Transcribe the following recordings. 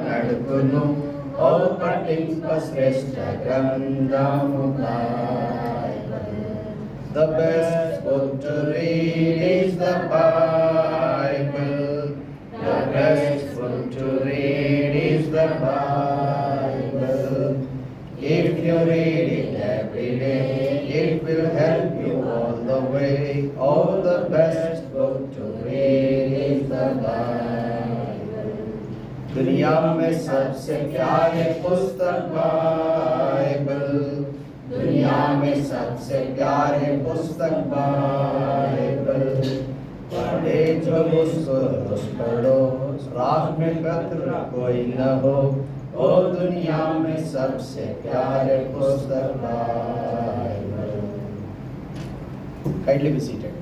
నడుపును ఓ పఠింప శ్రేష్ఠ గ్రంథము Bible. The best book to read is the Bible. The best book to read is the Bible. If you read it every day, it will help you all the way. Oh, the best book to read is the Bible. दुनिया में सबसे प्यारे पुस्तक Bible. दुनिया में सबसे प्यारे पुस्तक बाइबल. पढ़े जो उसको रोज पढ़ो, राह में कतरा कोई न हो. ओ दुनिया में सबसे प्यारे पुस्तक Bible. Kindly be seated.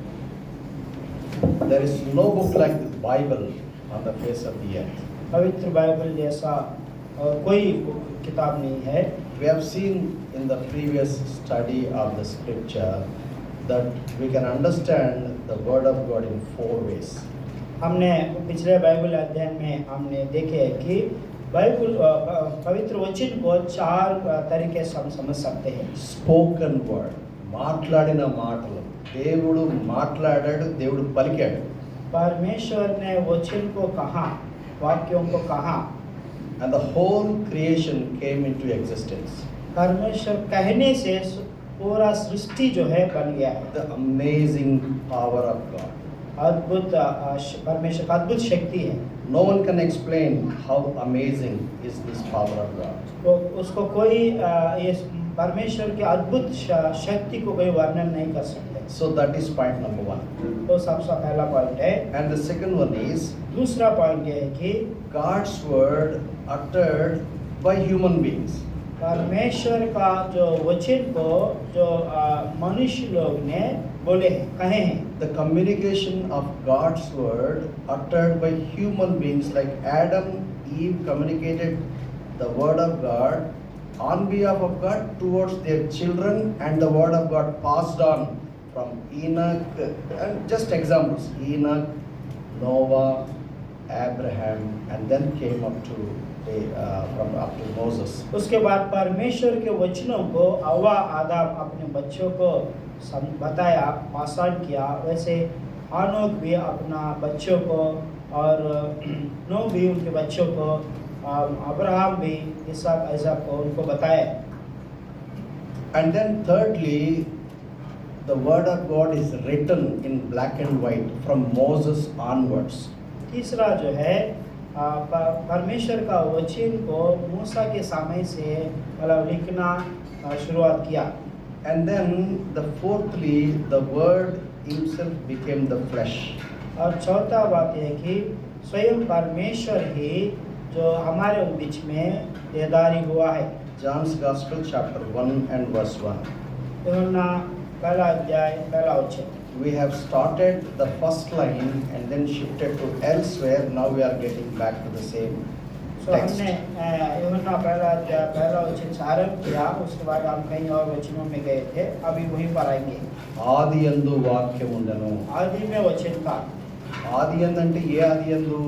There is no book like the Bible on the face of the earth. पवित्र बाइबल जैसा और कोई किताब नहीं है. We have seen in the previous study of the scripture that we can understand the word of God in four ways. हमने पिछले Bible अध्ययन में हमने देखे कि बाइबल पवित्र वचन को चार तरीके से हम समझ सकते हैं. Spoken word, మాట్లాడిన మాటలు. దేవుడు మాట్లాడాడు, దేవుడు పలికాడు. परमेश्वर ने वचन को कहा, वाक्यों को कहा, And the whole creation came into existence. परमेश्वर कहने से पूरा सृष्टि जो है बन गया है. The amazing power of God. अद्भुत परमेश्वर का अद्भुत शक्ति है. No one can explain how amazing is this power of God. तो उसको कोई इस परमेश्वर की अद्भुत शक्ति को कोई वर्णन नहीं कर सकते. So that is point number one. तो सबसे पहला पॉइंट है. And the second one is दूसरा पॉइंट ये है कि God's word uttered by human beings. परमेश्वर का जो वचन को जो मनुष्य लोग ने बोले हैं, कहे हैं. The communication of God's word uttered by human beings like Adam, Eve communicated the word of God on behalf of God towards their children, and the word of God passed on from Enoch, and just examples, Enoch, Noah, Abraham, and then came up to Moses. उसके बाद परमेश्वर के वचनों को हव्वा आदम अपने बच्चों को बताया, पासान किया. वैसे हानोक भी अपना बच्चों को, और नूह भी उनके बच्चों को, अब्राहम भी इसहाक इसहाक को उनको बताया. And then thirdly, the word of God is written in black and white from Moses onwards. तीसरा जो है परमेश्वर का वचन को मूसा के समय से मतलब लिखना शुरुआत किया. And then the fourthly, the word himself became the flesh. और चौथा बात यह है कि स्वयं परमेश्वर ही जो हमारे बीच में देदारी हुआ है. John's Gospel chapter 1 and verse 1. यूहन्ना पहला अध्याय पहला वचन. We have started the first line and then shifted to elsewhere. Now we are getting back to the same text. हमने यूहन्ना पहला अध्याय पहला वचन से आरंभ किया, उसके बाद हम कहीं और वचनों में गए थे. अभी वहीं पर आएंगे. ఆదియందు వాక్యముండెను. आदि में वचन था. ఆది అంటే ఏ ఆది యందు?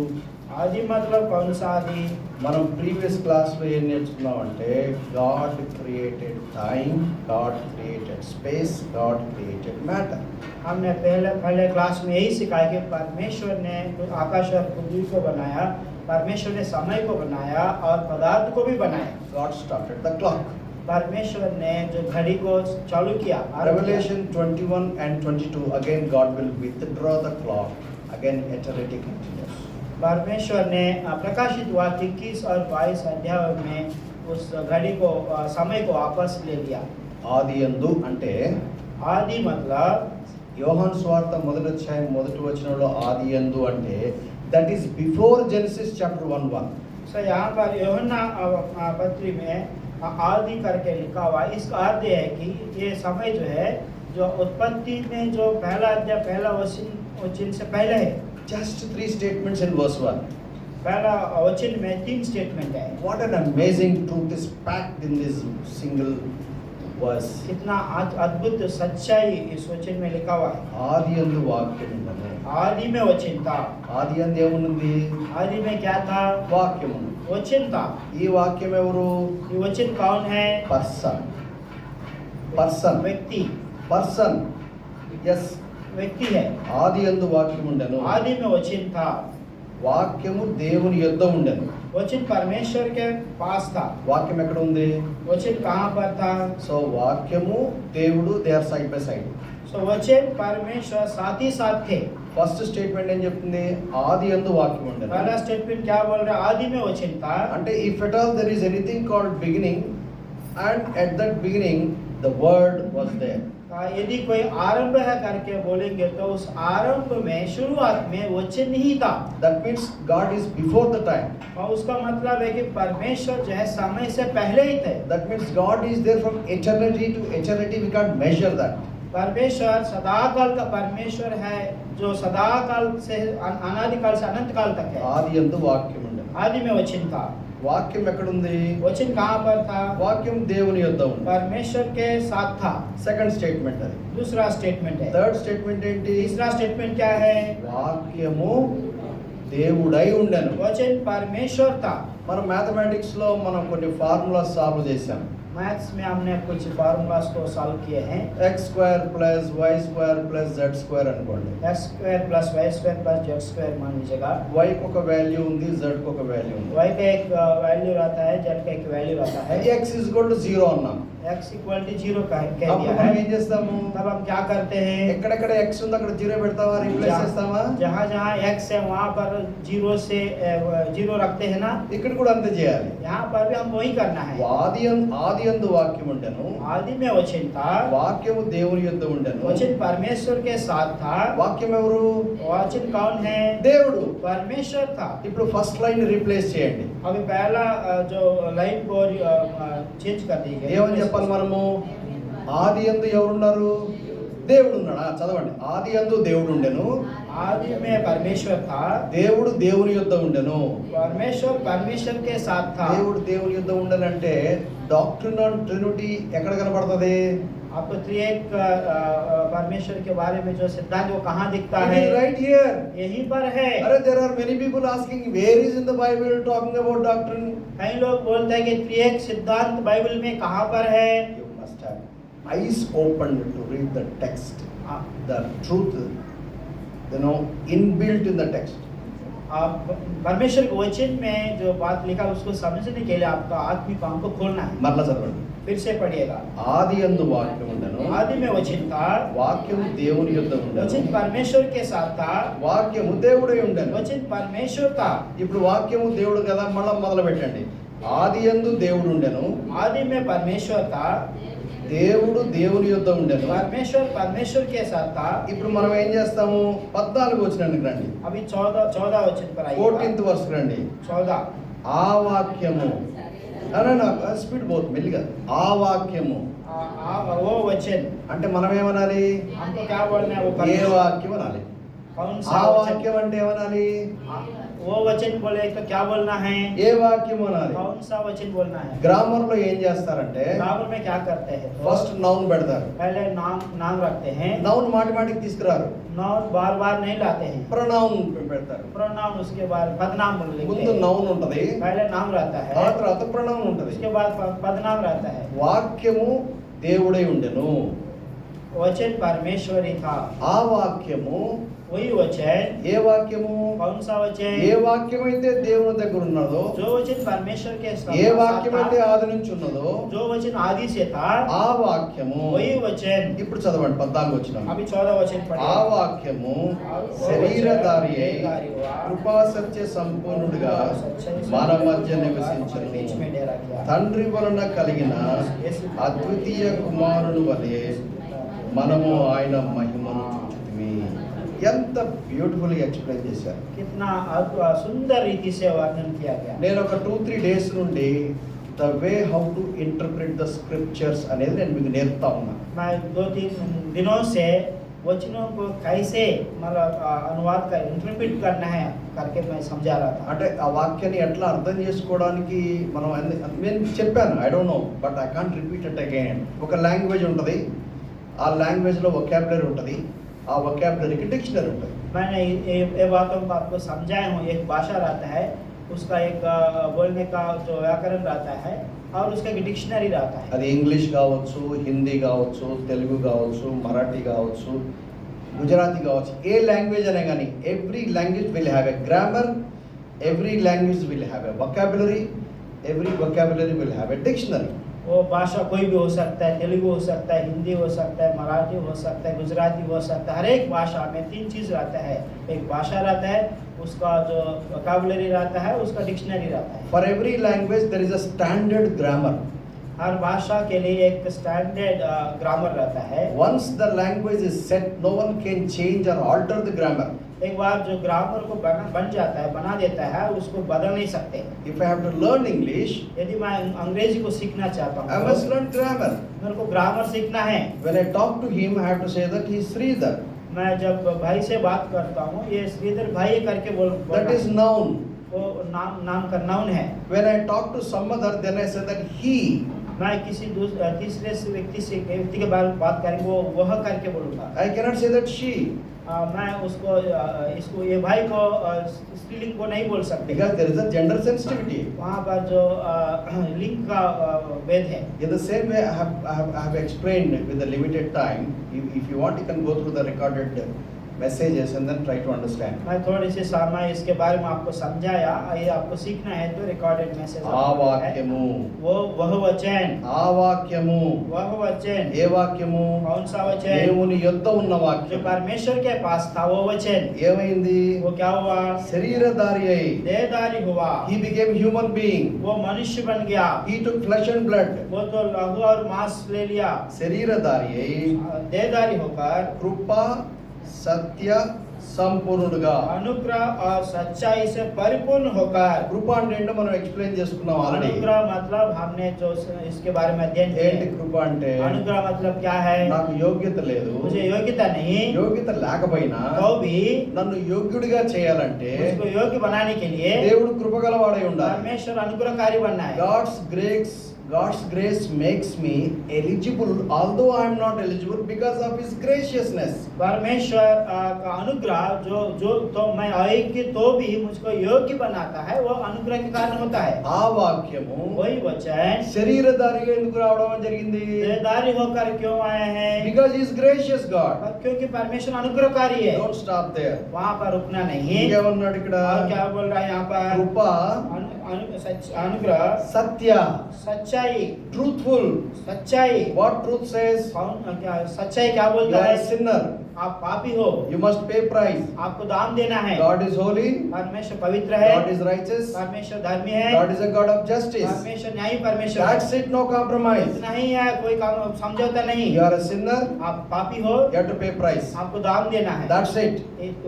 आदि मतलब कौन सा आदि? మనం ప్రీవియస్ క్లాస్లో ఏం నేర్చుకున్నామంటే God created time, God created space, God created matter. हमने पहले क्लास में यही सिखाया कि परमेश्वर ने आकाश और पृथ्वी को बनाया, परमेश्वर ने समय को बनाया और पदार्थ को भी बनाया. God started the clock. परमेश्वर ने जो घड़ी को चालू किया. Revelation 21 and 22, again God will withdraw the clock, again eternity continues. परमेश्वर ने प्रकाशित हुआ 21 और 22 अध्याय में उस घड़ी को समय को वापस ले लिया. ఆదియందు అంటే आदि मतलब యోహాను సువార్త మొదటి అధ్యాయం మొదటి వచనంలో ఆదియందు అంటే that is before Genesis chapter 1:1. सो यहाँ पर यूहन्ना पत्री में आदि करके लिखा हुआ है. इसका अर्थ है कि ये समय जो है जो उत्पत्ति में जो पहला अध्याय पहला वचन से पहले है. Just 3 statements in verse 1. पहला वचन में 3 स्टेटमेंट है. What an amazing truth is packed in this single verse. कितना अद्भुत सच्चाई इस वचन में लिखा हुआ है. ఆదియందు వాక్యముండెను. आदि में वचन था. ఆదియందు ఏముంది? आदि में क्या था? వాక్యముంది. वचन था। ఈ వాక్యం ఎవరు? ये वचन कौन है? పర్సన్. పర్సన్. व्यक्ति। పర్సన్. ఎస్. व्यक्ति है। ఆది యందు వాక్యం ఉండెను. आदि में वचन था। వాక్యము దేవుని యొద్ద ఉండెను. वचन परमेश्वर के पास था। వాక్యం ఎక్కడ ఉంది? वचन कहाँ पर था? సో వాక్యము దేవుడు they are side by side. So वचन परमेश्वर साथ ही साथ थे। ఫస్ట్ స్టేట్మెంట్ ఏం చెప్తుంది? ఆది యందు వాక్యం ఉండెను. पहला स्टेटमेंट क्या बोल रहा है? आदि में वचन था। అంటే if at all there is anything called beginning and at that beginning the word was there. यदि कोई आरंभ है करके बोलेंगे तो उस आरंभ में शुरुआत में वचन ही था। That means God is before the time. और उसका मतलब है कि परमेश्वर जो है समय से पहले ही थे। That means God is there from eternity to eternity. We can't measure that. परमेश्वर सदाकाल का परमेश्वर है जो सदाकाल से अनादिकाल से अनंत काल तक है। ఆది యందు వాక్యం ఉండెను. आदि में वचन था। వాక్యం ఎక్కడుంది? वचन कहाँ पर था? వాక్యం దేవుని యొద్ద ఉంది. परमेश्वर के साथ था। సెకండ్ స్టేట్మెంట్ అది. दूसरा स्टेटमेंट है। థర్డ్ స్టేట్మెంట్ ఏంటి? तीसरा स्टेटमेंट क्या है? వాక్యము దేవుడై ఉండెను. वचन परमेश्वर था। మనం మ్యాథమెటిక్స్ లో మనం కొన్ని ఫార్ములాస్ సాల్వ్ చేసాం. मैथ्स में हमने कुछ फार्मूलास को सॉल्व किए हैं। x square plus y square plus z square అనుకోండి. x square plus y square plus z square मान लीजिएगा। y को ఒక వాల్యూ ఉంది, z को ఒక వాల్యూ ఉంది. y का एक वैल्यू रहता है, z का एक वैल्यू रहता है। x = 0 అన్నాం. x = 0 कह అప్పుడు दिया మనం है। ఏం చేస్తాము? तब हम क्या करते हैं? ఎక్కడెక్కడ x ఉంది అక్కడ 0 పెడతావా? రీప్లేస్ చేస్తావా? जहाँ जहाँ x है वहाँ पर 0 रखते हैं ना। ఇక్కడ కూడా అంతే చేయాలి. यहाँ पर भी हम वही करना है। ఆది యందు వాక్యం ఉండెను. आदि में वचन था। వాక్యము దేవుని యొద్ద ఉండెను. वचन परमेश्वर के साथ था। వాక్యం ఎవరు? वचन कौन है? దేవుడు. परमेश्वर था। ఇప్పుడు ఫస్ట్ లైన్ రీప్లేస్ చేయండి. अभी पहला जो लाइन को चेंज कर दीजिए। ఏమని చెప్పాలి మనము? ఆది యందు ఎవరున్నారు? దేవుడు ఉన్నాడా? చదవండి. ఆది యందు దేవుడు ఉండెను. आदि में परमेश्वर था। దేవుడు దేవుని యొద్ద ఉండెను. परमेश्वर के साथ था। దేవుడు దేవుని యొద్ద ఉండనంటే డాక్ట్రిన్ ఆన్ ట్రినిటీ ఎక్కడ కనబడుతుంది? आपको त्रिएक परमेश्वर के बारे में जो सिद्धांत वो कहाँ दिखता है? Right here. यहीं पर है। अरे there are many people asking where is in the Bible talking about doctrine. कई लोग बोलते हैं कि त्रिएक सिद्धांत बाइबल में कहाँ पर है? You must have eyes opened to read the text. The truth, inbuilt in the text. आप परमेश्वर के वचन में जो बात लिखा उसको समझने के लिए आपका आत्मिक आंख को खोलना है। మరలా చదవండి. फिर से पढ़िएगा। ఆది యందు వాక్యం ఉండెను. आदि में वचन था। వాక్యము దేవుని యొద్ద ఉండెను. वचन परमेश्वर के साथ था। వాక్యము దేవుడై ఉండెను. वचन परमेश्वर था। ఇప్పుడు వాక్యము దేవుడు కదా, మళ్ళా మొదలు పెట్టండి. ఆది యందు దేవుడు ఉండెను. आदि में परमेश्वर था। దేవుడు దేవుని యొద్ద ఉండెను. परमेश्वर के साथ था। ఇప్పుడు మనం ఏం చేస్తాము? 14 వచనానికి రండి. अभी 14 वचन पर आइए। 14th వర్స్ రండి. 14। ఆ వాక్యము స్పీడ్ బోత్ మెల్లిగా. ఆ వాక్యము वो वचन అంటే మనం ఏమనాలి? हमको क्या बोलना है? वो ఏ परमेश्वर। వాక్యం అనాలి? कौन ఆ सा वचन? వాక్యం అంటే ఏమనాలి? वो वचन बोले तो क्या बोलना है? ఏ వాక్యం అనాలి? कौन सा वचन बोलना है? గ్రామర్ లో ఏం చేస్తారంటే ग्रामर में क्या करते हैं? ఫస్ట్ నౌన్ పెడతారు. पहले नाम रखते हैं। నౌన్ మాటిమాటికి తీసుకురారు. नाउन बार बार नहीं लाते हैं। ప్రొనౌన్ పెడతారు. प्रोनाउन उसके बाद पदनाम लिखते ముందు हैं। నౌన్ ఉంటది, पहले नाम रहता ఆ है, తర్వాత ప్రొనౌన్ ఉంటది. उसके बाद पदनाम रहता है। వాక్యము దేవుడై ఉండెను. वचन परमेश्वर ही था। ఆ వాక్యము वही वचन। ఏ వాక్యము? कौन सा वचन? ఏ వాక్యం అయితే దేవుని దగ్గర ఉన్నదో, जो वचन परमेश्वर के साथ ఏ వాక్యం అయితే था, ఆది నుంచి ఉన్నదో जो वचन आदि से था, ఆ వాక్యము. वही वचन। ఇప్పుడు చదవండి 14 వచ్చిన. अभी 14 वचन ఆ पढ़िए। వాక్యము శరీరధారి అయి కృపా సత్య సంపూర్ణుడిగా మన మధ్య నివసించును. बीच में डेरा किया। తండ్రి వలన కలిగిన అద్వితీయ కుమారుని వలె మనము ఆయన మహిమను చూచుతిమి. ఎంత బ్యూటిఫుల్ గా ఎక్స్ప్లెయిన్ చేశారు. कितना सुंदर रीति से वर्णन किया गया। నేను ఒక 2-3 డేస్ నుండి the way how to interpret the scriptures అనేది నేను మీకు నేర్పుతా ఉన్నా. मैं 2-3 दिनों से वचनों को कैसे मतलब अनुवाद का इंटरप्रेट करना है करके मैं समझा रहा था। అంటే ఆ వాక్యాన్ని ఎట్లా అర్థం చేసుకోవడానికి మనం నేను చెప్పాను. I don't know but I can't repeat it again. ఒక లాంగ్వేజ్ ఉంటుంది, ఆ లాంగ్వేజ్ లో వొకాబులరీ ఉంటుంది, ఆ वोकैबुलरी की डिक्शनरी ఉంటుంది. मैंने ये बातों को आपको समझाया हूँ। एक भाषा रहता है, उसका एक बोलने का जो व्याकरण रहता है और उसका एक डिक्शनरी रहता है। అది ఇంగ్లీష్ కావచ్చు, హిందీ కావచ్చు, తెలుగు కావచ్చు, మరాఠీ కావచ్చు, గుజరాతీ కావచ్చు, ఏ లాంగ్వేజ్ అనే కానీ every language will have a grammar, every language will have a vocabulary, every vocabulary will have a dictionary. वो भाषा कोई भी हो सकता है, तेलुगु हो सकता है, हिंदी हो सकता है, मराठी हो सकता है, गुजराती हो सकता है। हर एक भाषा में 3 चीज़ रहता है। एक भाषा रहता है, उसका जो वोकैबुलरी रहता है, उसका डिक्शनरी रहता है। For every language there is a standard grammar. हर भाषा के लिए एक स्टैंडर्ड ग्रामर रहता है। Once the language is set, no one can change or alter the grammar. एक बार जो ग्रामर को बन जाता है, बना देता है, उसको बदल नहीं सकते। If I have to learn English, यदि मैं अंग्रेजी को सीखना चाहता ఐ हूँ, మస్ట్ లెర్న్ గ్రామర్. मेरे को ग्रामर सीखना है। When I talk to him I have to say that he is Sridhar. मैं जब भाई से बात करता हूँ, ये श्रीधर भाई करके దట్ ఈస్ నౌన్. वो नाम का नाउन है। When I talk to some other then I say that he. मैं किसी तीसरे व्यक्ति के बारे में बात करेंगे, वो वह करके बोलूँगा। I cannot say that she. मैं उसको इसको ये भाई को स्त्रीलिंग को नहीं बोल सकते, because there is a gender sensitivity. वहाँ पर जो लिंग का भेद है। In the same way, I have explained with the limited time. If you want, you can go through the recorded messages and then try to understand. मैं थोड़ी सी समय इसके बारे में आपको समझाया। ये आपको सीखना है तो रिकॉर्डेड मैसेज ఆ వాక్యము, वो वह वचन, ఆ వాక్యము, वह वचन, ఏ వాక్యము? कौन सा वचन? దేవుని యొద్ద ఉన్న जो వాక్యం. परमेश्वर के पास था वो वचन। ఏమైంది? वो क्या हुआ? శరీరధారి అయి, देहधारी हुआ, he became human being. वो मनुष्य बन गया, He took flesh and blood. वो तो लहू और मांस ले लिया। శరీరధారి అయి देहधारी होकर కృప సత్య సంపూర్ణుడుగా. अनुग्रह और सच्चाई से परिपूर्ण होकर। కృప అంటే ఏంటో మనం ఎక్స్ప్లెయిన్ చేసుకున్నాం ఆల్రెడీ. अनुग्रह मतलब हमने जो इसके बारे में अध्ययन ఏంటి किया। కృప అంటే? अनुग्रह मतलब क्या है? నాకు యోగ్యత లేదు, मुझे योग्यता नहीं, యోగ్యత లేకపోయినా तो भी నన్ను యోగ్యుడిగా చేయాలంటే उसको योग्य बनाने के लिए దేవుడు కృపగలవాడై ఉండాలి. परमेश्वर अनुग्रहकारी बनना है। God's grace makes me eligible, although I am not eligible, because of His graciousness. परमेश्वर का अनुग्रह जो तो मैं अयोग्य तो भी मुझको योग्य बनाता है, वो अनुग्रह के कारण होता है। ఆ వాక్యము वही वचन శరీరధారిగా ఎందుకు రావడం జరిగింది? देहधारी होकर क्यों आए हैं? Because He is gracious God. क्योंकि परमेश्वर अनुग्रहकारी है। Don't stop there. वहाँ पर रुकना नहीं। ఇంకేమన్నాడు ఇక్కడ? और क्या बोल रहा है यहाँ पर? కృప, अनुग्रह, సత్య, सच्चाई, truthful. सच्चाई। What truth says? क्या सच्चाई क्या You बोलता are है? a sinner. आप पापी हो, You must pay price. आपको दान देना है। God is holy. परमेश्वर पवित्र है, God is righteous. परमेश्वर धर्मी है, God is a God of justice. परमेश्वर न्यायी परमेश्वर है। That's it, no compromise. नहीं है, कोई काम समझौता नहीं। You are a sinner. आप पापी हो, You have to pay price. आपको दान देना है। That's it.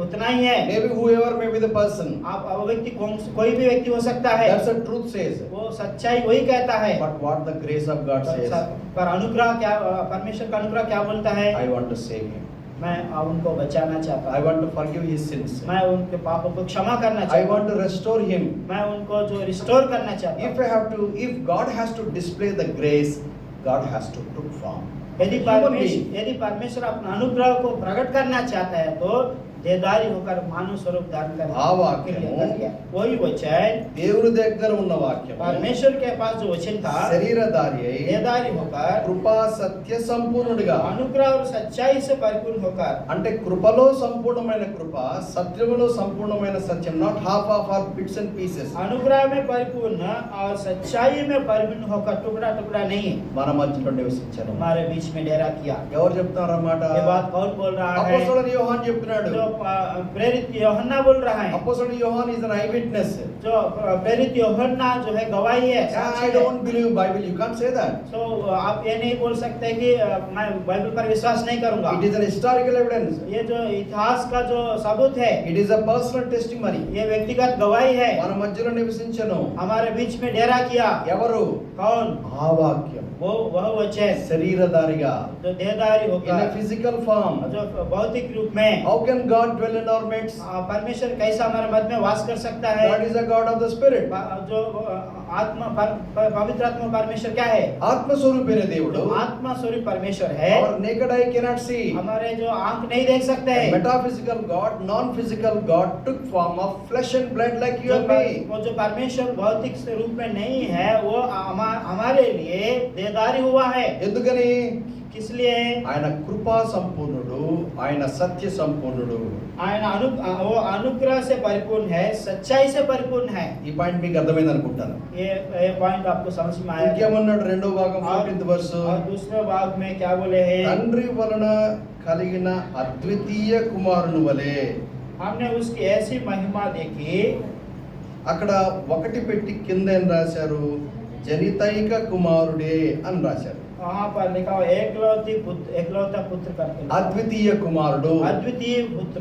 उतना ही है। Maybe whoever may be the person. आप व्यक्ति कोई भी व्यक्ति हो सकता है। That's the truth says. वो सच्चाई वही कहता है। But what the grace of God says, पर अनुग्रह क्या, परमेश्वर का अनुग्रह क्या बोलता है? I want to save him. मैं उनको बचाना चाहता I हूँ, want to forgive his sins. मैं उनके पापों को क्षमा करना I चाहता want हूँ, to restore him. मैं उनको जो रिस्टोर करना चाहता If हूँ। if God has to display the grace, God has to took form. यदि परमेश्वर अपना अनुग्रह को प्रकट करना चाहता है तो देहधारी होकर मानव स्वरूप धारण ఆ कर వాక్యము लिया। वही वचन, దేవుని దగ్గర ఉన్న వాక్యము परमेश्वर के पास जो वचन था, శరీరధారి అయి देहधारी होकर కృపా సత్య సంపూర్ణుడిగా. अनुग्रह और सच्चाई से परिपूर्ण होकर। అంటే కృపలో సంపూర్ణమైన కృప, సత్యములో సంపూర్ణమైన సత్యం. Not half of or bits and pieces. अनुग्रह में परिपूर्ण और सच्चाई में परिपूर्ण होकर टुकड़ा टुकड़ा नहीं మన మధ్యలో నివసించారు. हमारे बीच में डेरा किया। ఎవరు చెప్తున్నారు అన్నమాట? ये बात कौन बोल रहा है? అపోస్తలుడైన యోహాన్ చెప్తున్నాడు. जो प्रेरित यूहन्ना बोल रहा है। అపోస్తలుడైన యోహాన్ is an eyewitness. जो प्रेरित यूहन्ना जो है गवाही है। I don't believe Bible. You can't say that. तो आप ये नहीं बोल सकते कि मैं बाइबल पर विश्वास नहीं करूंगा। It is an historical evidence. ये जो इतिहास का जो सबूत है, It is a personal testimony. ये व्यक्तिगत गवाही है। మన మధ్యలో నివసించను. हमारे बीच में डेरा किया। ఎవరు? कौन? ఆ వాక్యం वह वचन శరీరధారిగా. जो देहधारी In a होकर, physical form. जो भौतिक रूप में। How can God dwell in our midst? परमेश्वर कैसा हमारे मध्य में वास कर सकता है? God is a God of the Spirit. जो आत्मा पवित्र आत्मा परमेश्वर क्या है? ఆత్మస్వరూపైన దేవుడు. जो आत्मा स्वरूप परमेश्वर है, Our naked eye cannot see. हमारे जो आंख नहीं देख सकते हैं। Metaphysical God, non-physical God took form of flesh and blood like you and me. वो जो परमेश्वर भौतिक रूप में नहीं है, वो हमारे लिए देहधारी हुआ है। ఎందుకని? किस लिए? ఆయన కృపా సంపూర్ణుడు, ఆయన సత్య సంపూర్ణుడు. ఆయన वो अनुग्रह से परिपूर्ण है, सच्चाई से परिपूर्ण है। ఈ పాయింట్ మీకు అర్థమైంది అనుకుంటాను. ये पॉइंट आपको समझ में आया? ఇంకేమన్నాడు రెండో భాగం 14th verse. और दूसरे भाग में क्या बोले हैं? తండ్రి వలన కలిగిన అద్వితీయ కుమారుని వలె. हमने उसकी ऐसी महिमा देखी। అక్కడ ఒకటి పెట్టి కింద ఏం రాశారు? జనితైక కుమారుడే అని రాశారు. वहाँ पर लिखा हुआ एकलौता पुत्र करके। అద్వితీయ కుమారుడు. अद्वितीय पुत्र।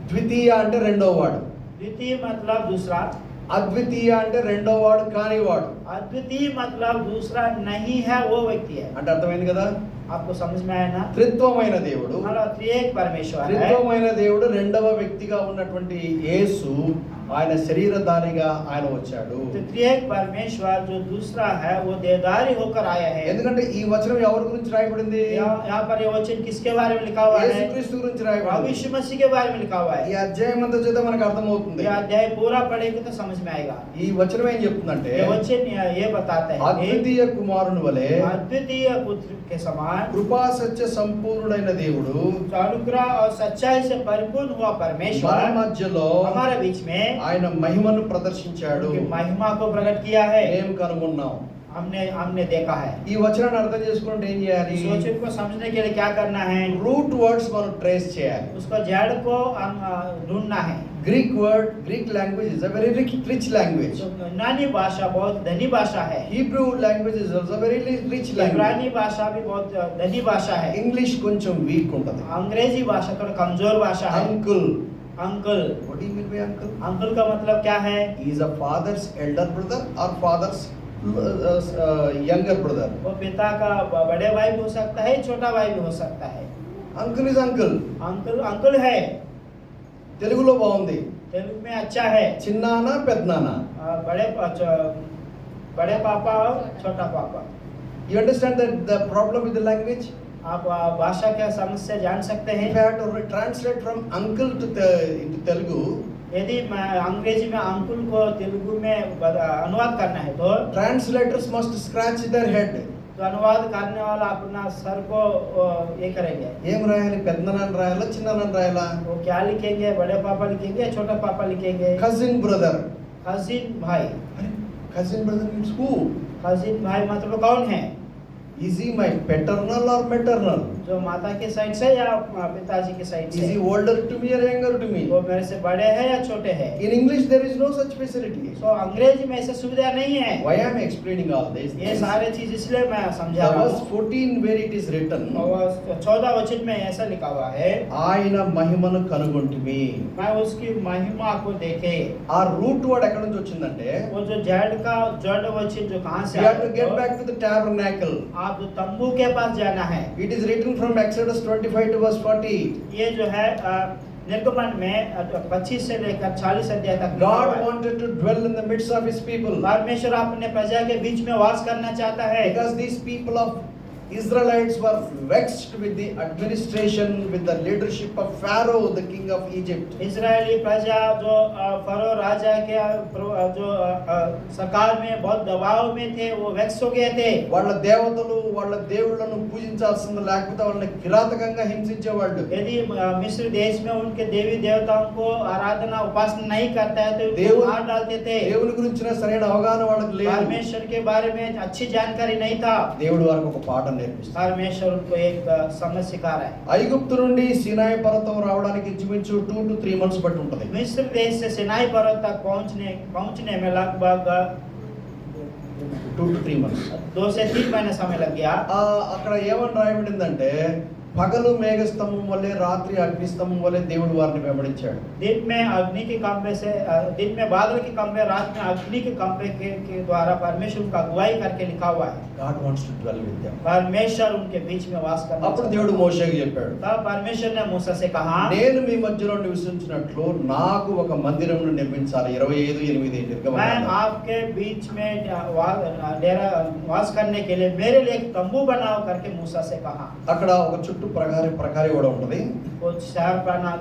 ద్వితీయ అంటే రెండో వాడు. द्वितीय मतलब दूसरा। అద్వితీయ అంటే రెండో వాడు కానివాడు. अद्वितीय मतलब दूसरा नहीं है, वो व्यक्ति है। అంటే అర్థమైంది కదా? आपको समझ में आया ना? త్రిత్వమైన దేవుడు. हमारा त्रिएक परमेश्वर है। త్రిత్వమైన దేవుడు రెండవ వ్యక్తిగా ఉన్నటువంటి యేసు ఆయన శరీరధారిగా ఆయన వచ్చాడు. तो त्रिएक परमेश्वर जो दूसरा है, वो देहधारी होकर आया है। ఎందుకంటే ఈ వచనం ఎవరి గురించి రాయబడింది? यहाँ पर ये वचन किसके बारे में लिखा हुआ है? యేసుక్రీస్తు గురించి రాయబడింది. यीशु मसीह के बारे में लिखा हुआ ఈ है। అధ్యాయం అంతా చదివితే మనకు అర్థమవుతుంది. ये अध्याय पूरा पढ़ेंगे तो समझ में आएगा। ఈ వచనం ఏం చెప్తుందంటే ये वचन ये बताता है అద్వితీయ కుమారుని వలె अद्वितीय पुत्र के समान కృపా సత్య సంపూర్ణుడైన దేవుడు अनुग्रह और सच्चाई से परिपूर्ण हुआ మన परमेश्वर మధ్యలో हमारे बीच में ఆయన మహిమను ప్రదర్శించాడు. उनकी महिमा को प्रकट किया है। మేము కనుగొన్నాం. हमने देखा है। ఈ వచనాన్ని అర్థం చేసుకుంటే ఏం చేయాలి? इस वचन को समझने के लिए क्या करना है? రూట్ వర్డ్స్ మనం ట్రేస్ చేయాలి. उसका जड़ को हम ढूंढना है। Greek language is a very rich language. तो यूनानी भाषा बहुत धनी भाषा है। Hebrew language is also very rich language. इब्रानी भाषा भी बहुत धनी भाषा है। ఇంగ్లీష్ కొంచెం వీక్ ఉంటది. अंग्रेजी भाषा थोड़ा कमजोर भाषा है। Uncle. Uncle. What do you mean by uncle? Uncle का मतलब क्या है? He is a father's elder brother or father's younger brother. वो पिता का बड़े भाई भी हो सकता है, छोटा भाई भी हो सकता है। Uncle is uncle. अंकल है। తెలుగులో బాగుంది. तेलुगु में अच्छा है। చిన్నానా పెద్దనానా. बड़े पापा और छोटा पापा। You understand that the problem with the language? आप भाषा क्या समस्या जान सकते हैं? If I have to translate from uncle to into Telugu, यदि मैं अंग्रेजी में अंकुल को तेलुगु में अनुवाद करना है तो translators must scratch their head. तो अनुवाद करने वाला अपना सर को ये करेंगे। ఏం రాయాలి? పెద్దనాన్న రాయాలా చిన్నాన్న రాయాలా? वो क्या लिखेंगे? बड़े पापा लिखेंगे या छोटा पापा लिखेंगे? Cousin brother. कजिन भाई। Cousin brother means who? Cousin भाई मतलब कौन है? Is he my paternal or maternal? जो माता के साइड से या पिताजी के साइड Is से? he older to me or younger to me? वो मेरे से बड़े हैं या छोटे हैं? In English there is no such facility. तो अंग्रेजी में ऐसा सुविधा नहीं है। Why I am explaining all this? ये सारे चीज इसलिए मैं समझा The रहा verse हूँ। 14 where it is written, 14 वचन में ऐसा लिखा हुआ है, ఆయన మహిమను కనుగొంటిమి. मैं उसकी महिमा को देखे। ఆ రూట్ వర్డ్ ఎక్కడ నుంచి వచ్చిందంటే, वो जो जड़ वचन जो कहाँ से we have to get आया? back to the tabernacle. आप जो तंबू के पास जाना है। It is written from Exodus 25 to verse 40. ये जो है निर्गमन में 25 से लेकर 40 अध्याय तक लिखा हुआ God है। wanted to dwell in the midst of his people. परमेश्वर अपने प्रजा के बीच में वास करना चाहता है। Because these people of Israelites were vexed with the administration, with the leadership of Pharaoh, the king of Egypt. Israeli प्रजा जो फरो राजा के जो सरकार में बहुत दबाव में थे, वो वेक्स हो गए थे। వాళ్ళ దేవతలు వాళ్ళ దేవుళ్ళను పూజించాల్సింది లేకపోతే వాళ్ళని కిరాతకంగా హింసించేవాళ్ళు. यदि मिस्र देश में उनके देवी देवताओं को आराधना उपासना नहीं करता है तो देव- उनको मार डालते थे। దేవుని గురించిన సరైన అవగాహన వాళ్ళకి లేదు. परमेश्वर के बारे में अच्छी जानकारी नहीं था। దేవుడు వారికి ఒక పాఠం నేర్పిస్తాడు. परमेश्वर उनको एक समझ सिखा रहा है। ఐగుప్తు నుండి సినాయి పర్వతం రావడానికి ఇంచుమించు 2 to 3 months బట్టి ఉంటుంది. मिस्र देश से सिनाई पर्वत तक पहुंचने में लगभग 2 to 3 months. 2 से 3 महीने समय लग गया। అక్కడ ఏమని రాయబడిందంటే, పగలు మేఘస్తంభం వలె రాత్రి అగ్నిస్తంభం వలె దేవుడు వారిని వెంబడించాడు. दिन में अग्नि के कंपे से दिन में बादल के कंपे, रात में अग्नि के कंपे के द्वारा परमेश्वर उनका अगुवाई करके लिखा हुआ है. God wants to dwell with them. परमेश्वर उनके बीच में वास करना అప్పుడు चाहता దేవుడు है. మోషేకి చెప్పాడు, तब परमेश्वर ने मूसा से कहा, నేను మీ మధ్యలో నివసించినట్లు నాకు ఒక మందిరమును నిర్మించాలి. 25:8 मैं నిర్గమకాండం. आपके बीच में डेरा वास करने के लिए मेरे लिए एक तंबू बनाओ करके मूसा से कहा. అక్కడ ఒక చుట్టూ ప్రకారి కూడా ఉంటది. वो शहर बना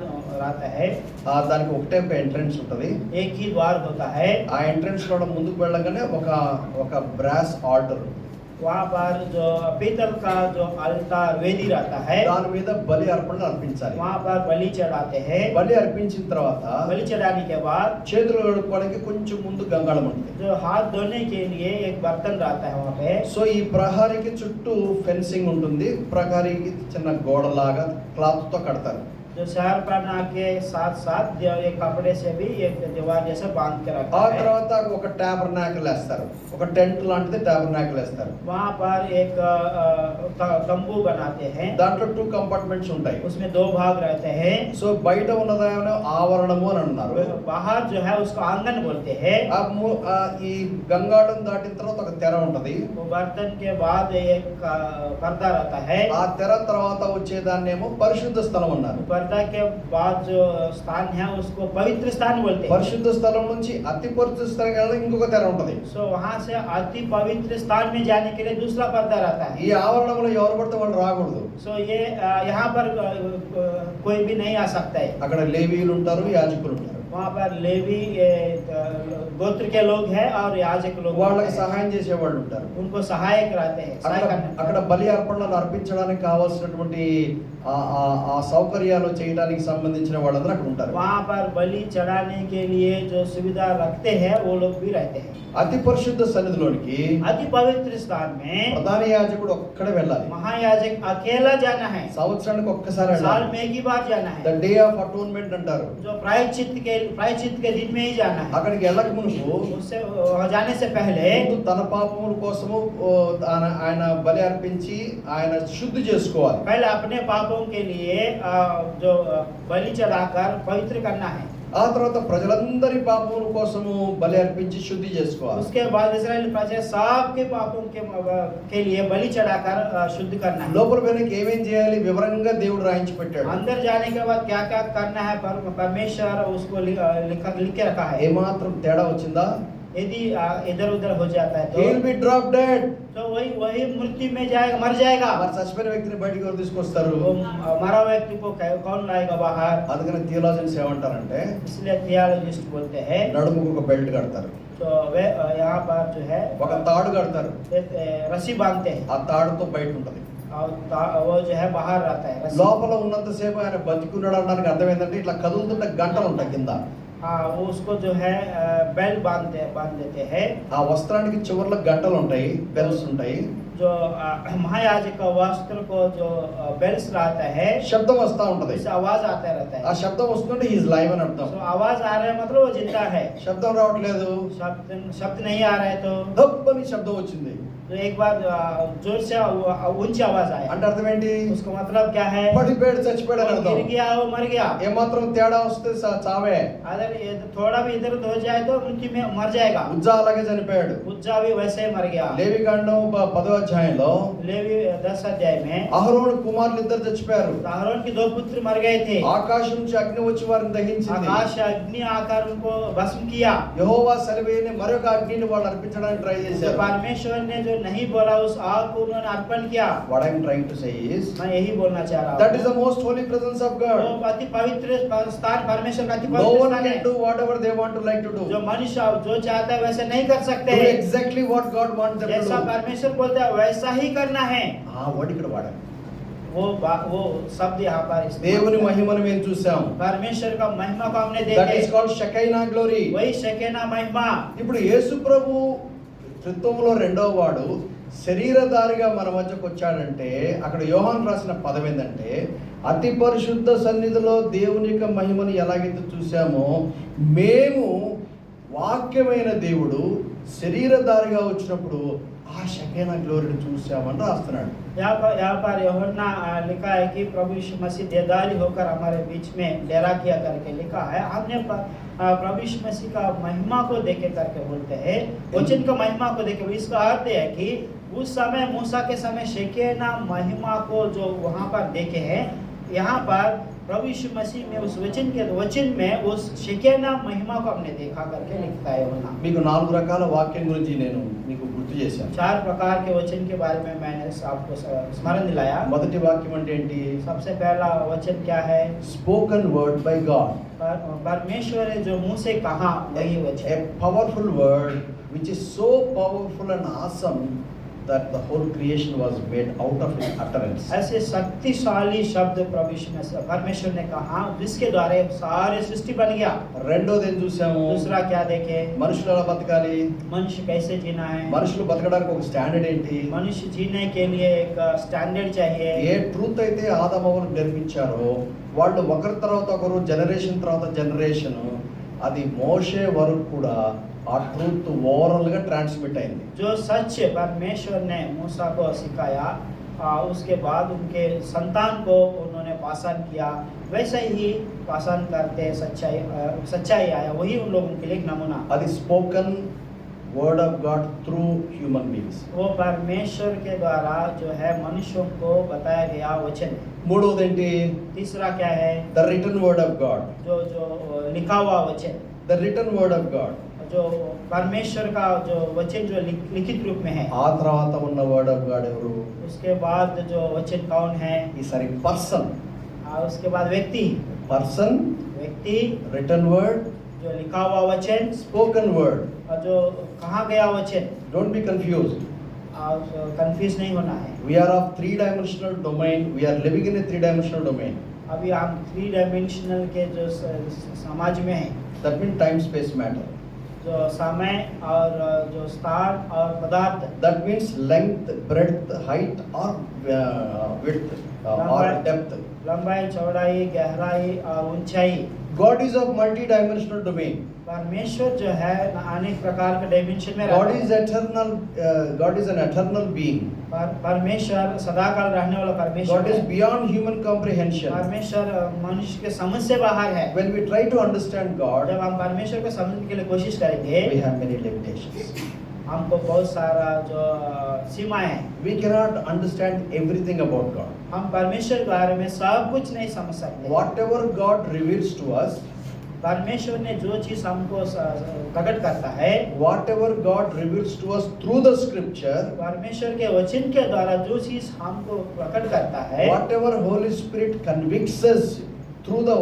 रहता है, దానికి ఒకటే ఒక ఎంట్రన్స్ ఉంటది. एक ही द्वार होता है. ఆ ఎంట్రన్స్ లో ముందుకు వెళ్ళగానే ఒక బ్రాస్ ఆల్టర్, वहाँ पर जो पीतल का जो अल्टार वेदी रहता है, దాని మీద బలి అర్పణ అర్పించాలి. वहाँ पर बलि चढ़ाते हैं. బలి అర్పించిన తర్వాత बलि चढ़ाने के बाद చేతులు కడుక్కోవడానికి కొంచెం ముందు గంగాళం ఉంటుంది. जो हाथ धोने के लिए एक बर्तन रहता है वहाँ पे. సో ఈ ప్రహారీకి చుట్టూ ఫెన్సింగ్ ఉంటుంది. ప్రహారీకి చిన్న గోడలాగా క్లాత్ తో కడతారు. जो शहर पना के साथ साथ एक कपड़े से भी एक दीवार जैसा बांध के ఆ रखा है. తర్వాత ఒక టాబర్నాకిల్ వేస్తారు. ఒక టెంట్ లాంటిది టాబర్నాకిల్ వేస్తారు. वहाँ पर एक तंबू बनाते हैं. దాంట్లో 2 కంపార్ట్మెంట్స్ ఉంటాయి. उसमें 2 भाग रहते हैं. సో బయట ఉన్నదేమో ఆవరణము అని అన్నారు. बाहर जो है उसको आंगन बोलते हैं. ఈ గంగాళం దాటిన తర్వాత ఒక తెర ఉంటది. वो बर्तन के बाद एक पर्दा रहता है. ఆ తెర తర్వాత వచ్చేదాన్నేమో పరిశుద్ధ స్థలం అన్నారు. पर्दा के बाद जो स्थान है उसको पवित्र स्थान बोलते हैं. పరిశుద్ధ స్థలం నుంచి అతి పరిశుద్ధ స్థలం వెళ్ళడానికి ఇంకొక తెర ఉంటది. सो वहाँ से अति पवित्र स्थान में जाने के लिए दूसरा पर्दा रहता ఈ है. ఆవరణంలో ఎవరు పడితే వాళ్ళు రాకూడదు. सो ये यहाँ पर कोई भी नहीं आ सकता है. అక్కడ లేవీయులు ఉంటారు, యాజకులు ఉంటారు. वहाँ पर लेवी गोत्र के लोग हैं और याजक लोग వాళ్ళకి हैं. సహాయం చేసే వాళ్ళు ఉంటారు. उनको सहायक रहते हैं. सहाय करने అక్కడ బలి అర్పణలు అర్పించడానికి కావాల్సినటువంటి ఆ సౌకర్యాలు చేయడానికి సంబంధించిన వాళ్ళందరూ అక్కడ ఉంటారు. वहाँ पर बलि चढ़ाने के लिए जो सुविधा रखते हैं वो लोग भी रहते हैं. అతి పరిశుద్ధ సన్నిధిలోనికి अति पवित्र स्थान में ప్రధాన యాజకుడు ఒక్కడే వెళ్ళాలి. महायाजक अकेला जाना है. సంవత్సరానికి ఒక్కసారి साल వెళ్ళాలి. में एक ही बार जाना ద है. డే ఆఫ్ అటోన్మెంట్ అంటారు. जो प्रायश्चित के दिन में ही जाना है. అక్కడికి వెళ్ళక మునుపు उससे वहाँ जाने से पहले ముందు తన పాపముల కోసము ఆయన బలి అర్పించి ఆయన శుద్ధి చేసుకోవాలి. पहले अपने पापों के लिए जो बलि चढ़ाकर पवित्र करना है. ఆ తర్వాత ప్రజలందరి పాపముల కోసము బలి అర్పించి శుద్ధి చేసుకోవాలి. उसके बाद इस्राएल प्रजा सबके पापों के लिए बलि चढ़ाकर शुद्ध करना है. లోపల వెనక ఏమేం చేయాలి వివరంగా దేవుడు రాయించి పెట్టాడు. अंदर जाने के बाद क्या क्या करना है परमेश्वर उसको लिख के रखा है. ఏమాత్రం తేడా వచ్చిందా यदि इधर उधर हो जाता है he will be drop dead. तो वही मृत्यु में जाएगा, मर जाएगा. మరి చచ్చిపోయిన వ్యక్తిని బయటికి ఎవరు తీసుకొస్తారు? वो मरा व्यक्ति को कौन लाएगा बाहर? అందుకని థియాలజియన్స్ ఏమంటారంటే इसलिए थियोलॉजिस्ट बोलते हैं నడుముకు ఒక బెల్ట్ కడతారు, तो वे यहाँ पर जो है ఒక తాడు కడతారు. एक रस्सी बांधते हैं ఆ తాడుతో బయట ఉంటది. और वो जो है बाहर रहता है रस्सी. లోపల ఉన్నంతసేపు ఆయన బతికున్నాడు అనడానికి అర్థం ఏంటంటే ఇట్లా కదులుతుంటే గంటలు ఉంటాయి కింద. हाँ, वो उसको जो है बेल बांध देते हैं. ఆ వస్త్రానికి చివర్లో గంటలు ఉంటాయి, బెల్స్ ఉంటాయి. जो महायाजक का वस्त्र को जो बेल्स रहता है శబ్దం వస్తా ఉంటది. इससे आवाज आता रहता ఆ है. శబ్దం వస్తుంటే హీస్ లైవ్ అని అర్థం. तो आवाज आ रहा है मतलब वो जिंदा है. శబ్దం రావట్లేదు, शब्द नहीं आ रहा है तो దప్ అని శబ్దం వచ్చింది एक बार जोर से ऊंची आवाज आया. అంటే అర్థం ఏంటి? उसका मतलब क्या है? పడిపోయాడు, చచ్చిపోయాడు అని वो అర్థం. गिर गया, वो मर गया. ఏమాత్రం తేడా వస్తే చావే. अगर ये थोड़ा भी इधर उधर हो जाए तो मृत्यु में मर जाएगा. ఉజ్జా అలాగే చనిపోయాడు. उज्जा भी वैसे ही मर गया. లేవికాండం 10వ అధ్యాయంలో लेवी 10 अध्याय में అహరోను కుమారులు ఇద్దరు చచ్చిపోయారు. अहरोन के 2 पुत्र मर गए थे. ఆకాశం నుంచి అగ్ని వచ్చి వారిని దహించింది. आकाश अग्नि आकर उनको भस्म किया. యెహోవా సెలవేయని మరొక అగ్నిని వాళ్ళు అర్పించడానికి ట్రై तो చేశారు. परमेश्वर ने जो नहीं बोला उस आग को उन्होंने अर्पण किया. What I am trying to say is मैं यही बोलना चाह रहा that is हूँ. the most holy presence of God. वो अति पवित्र स्थान परमेश्वर का अति No पवित्र one स्थान can है. do whatever they want to like to जो do. मनुष्य जो चाहता है वैसे नहीं कर सकते Do हैं. exactly what God wants them to जैसा do. परमेश्वर बोलता है वैसा ही करना है. ఆ వర్డ్ ఇక్కడ వాడాలి. वो शब्द यहाँ पर इस्तेमाल దేవుని किया. మహిమను మేము చూసాం. परमेश्वर का महिमा को हमने That is देखे. called Shekinah glory. वही शकेना महिमा. ఇప్పుడు యేసు ప్రభు త్రిత్వంలో రెండవ వాడు శరీరధారిగా మన మధ్యకు వచ్చాడంటే అక్కడ యోహాను రాసిన పదం ఏంటంటే అతి పరిశుద్ధ సన్నిధిలో దేవుని యొక్క మహిమను ఎలాగైతే చూసామో మేము వాక్యమైన దేవుడు శరీరధారిగా వచ్చినప్పుడు ఆ షకేనా గ్లోరీని చూసామని రాస్తున్నాడు. यहाँ पर यूहन्ना लिखा है कि प्रभु यीशु मसीह देदारी होकर हमारे बीच में डेरा किया करके लिखा है। हमने प्रभु यीशु मसीह का महिमा को देखे करके बोलते हैं, वचन का महिमा को देखे। इसका अर्थ है कि उस समय मूसा के समय शेकेना महिमा को जो वहाँ पर देखे हैं, यहाँ पर प्रभु यीशु मसीह में उस वचन में उस शेकेना महिमा को हमने देखा करके लिखता है यूहन्ना। మీకు 4 రకాల వాక్యం గురించి నేను మీకు గుర్తు చేశాను. 4 प्रकार के वचन के बारे में मैंने आपको स्मरण दिलाया। మొదటి వాక్యం అంటే ఏంటి? सबसे पहला वचन क्या है? Spoken word by God. परमेश्वर ने जो मुंह से कहा वही A वचन। powerful word which is so powerful and awesome that the whole creation was made out of his utterance. ऐसे शक्तिशाली शब्द परमेश्वर ने कहा जिसके द्वारा सारे सृष्टि बन गया। రెండోది ఏం చూసాము? दूसरा क्या देखे? మనుషులు ఎలా బతకాలి? मनुष्य कैसे जीना है? మనుషులు బతకడానికి ఒక స్టాండర్డ్ ఏంటి? मनुष्य जीने के लिए एक स्टैंडर्ड चाहिए। ఏ ట్రూత్ అయితే ఆదామవ్వలు నేర్పించారో వాళ్ళు ఒకరి తర్వాత ఒకరు జనరేషన్ తర్వాత జనరేషన్ అది మోషే వరకు కూడా ఆ ట్రూత్ ఓవరాల్ గా ట్రాన్స్మిట్ అయింది. जो सच परमेश्वर ने मूसा को सिखाया, उसके बाद उनके संतान को उन्होंने पासन किया, वैसे ही पासन करते सच्चाई आया, वही उन लोगों के लिए एक नमूना। అది spoken word of God through human beings. वो परमेश्वर के द्वारा जो है मनुष्यों को बताया गया वचन है। మూడోది ఏంటి? तीसरा क्या है? The written word of God. जो लिखा हुआ वचन, the written word of God. जो परमेश्वर का जो वचन जो लिखित रूप में है। ఆ తర్వాత ఉన్న వర్డ్ ఆఫ్ గాడ్ ఎవరు? उसके बाद जो वचन कौन है? ఈసారి పర్సన్. उसके बाद व्यक्ति, పర్సన్, రిటన్ వర్డ్, जो लिखा हुआ वचन, స్పోకెన్ వర్డ్. और जो कहा गया वचन। Don't be confused. कंफ्यूज नहीं होना है। We are of 3-dimensional domain. We are living in a 3-dimensional domain. अभी हम 3 डायमेंशनल के जो समाज में हैं, That means time, space, matter. जो समय और जो स्थान और पदार्थ, That means length, breadth, height or width or depth. लंबाई, चौड़ाई, गहराई और ऊंचाई। God is of multi-dimensional domain. परमेश्वर जो है अनेक प्रकार के डायमेंशन में God रहता is है। eternal. God is an eternal being. परमेश्वर सदाकाल रहने वाला परमेश्वर God is है। beyond human comprehension. परमेश्वर मनुष्य के समझ से बाहर है। When we try to understand God, जब हम परमेश्वर को समझने के लिए कोशिश करेंगे, we have many limitations. हमको बहुत सारा जो सीमाएं हैं। We cannot understand everything about God. हम परमेश्वर के बारे में सब कुछ नहीं समझ सकते। Whatever God reveals to us, परमेश्वर ने जो चीज हमको प्रकट करता है, whatever God reveals to us through the scripture, परमेश्वर के वचन के द्वारा जो चीज हमको प्रकट करता है, whatever Holy Spirit convicts us through the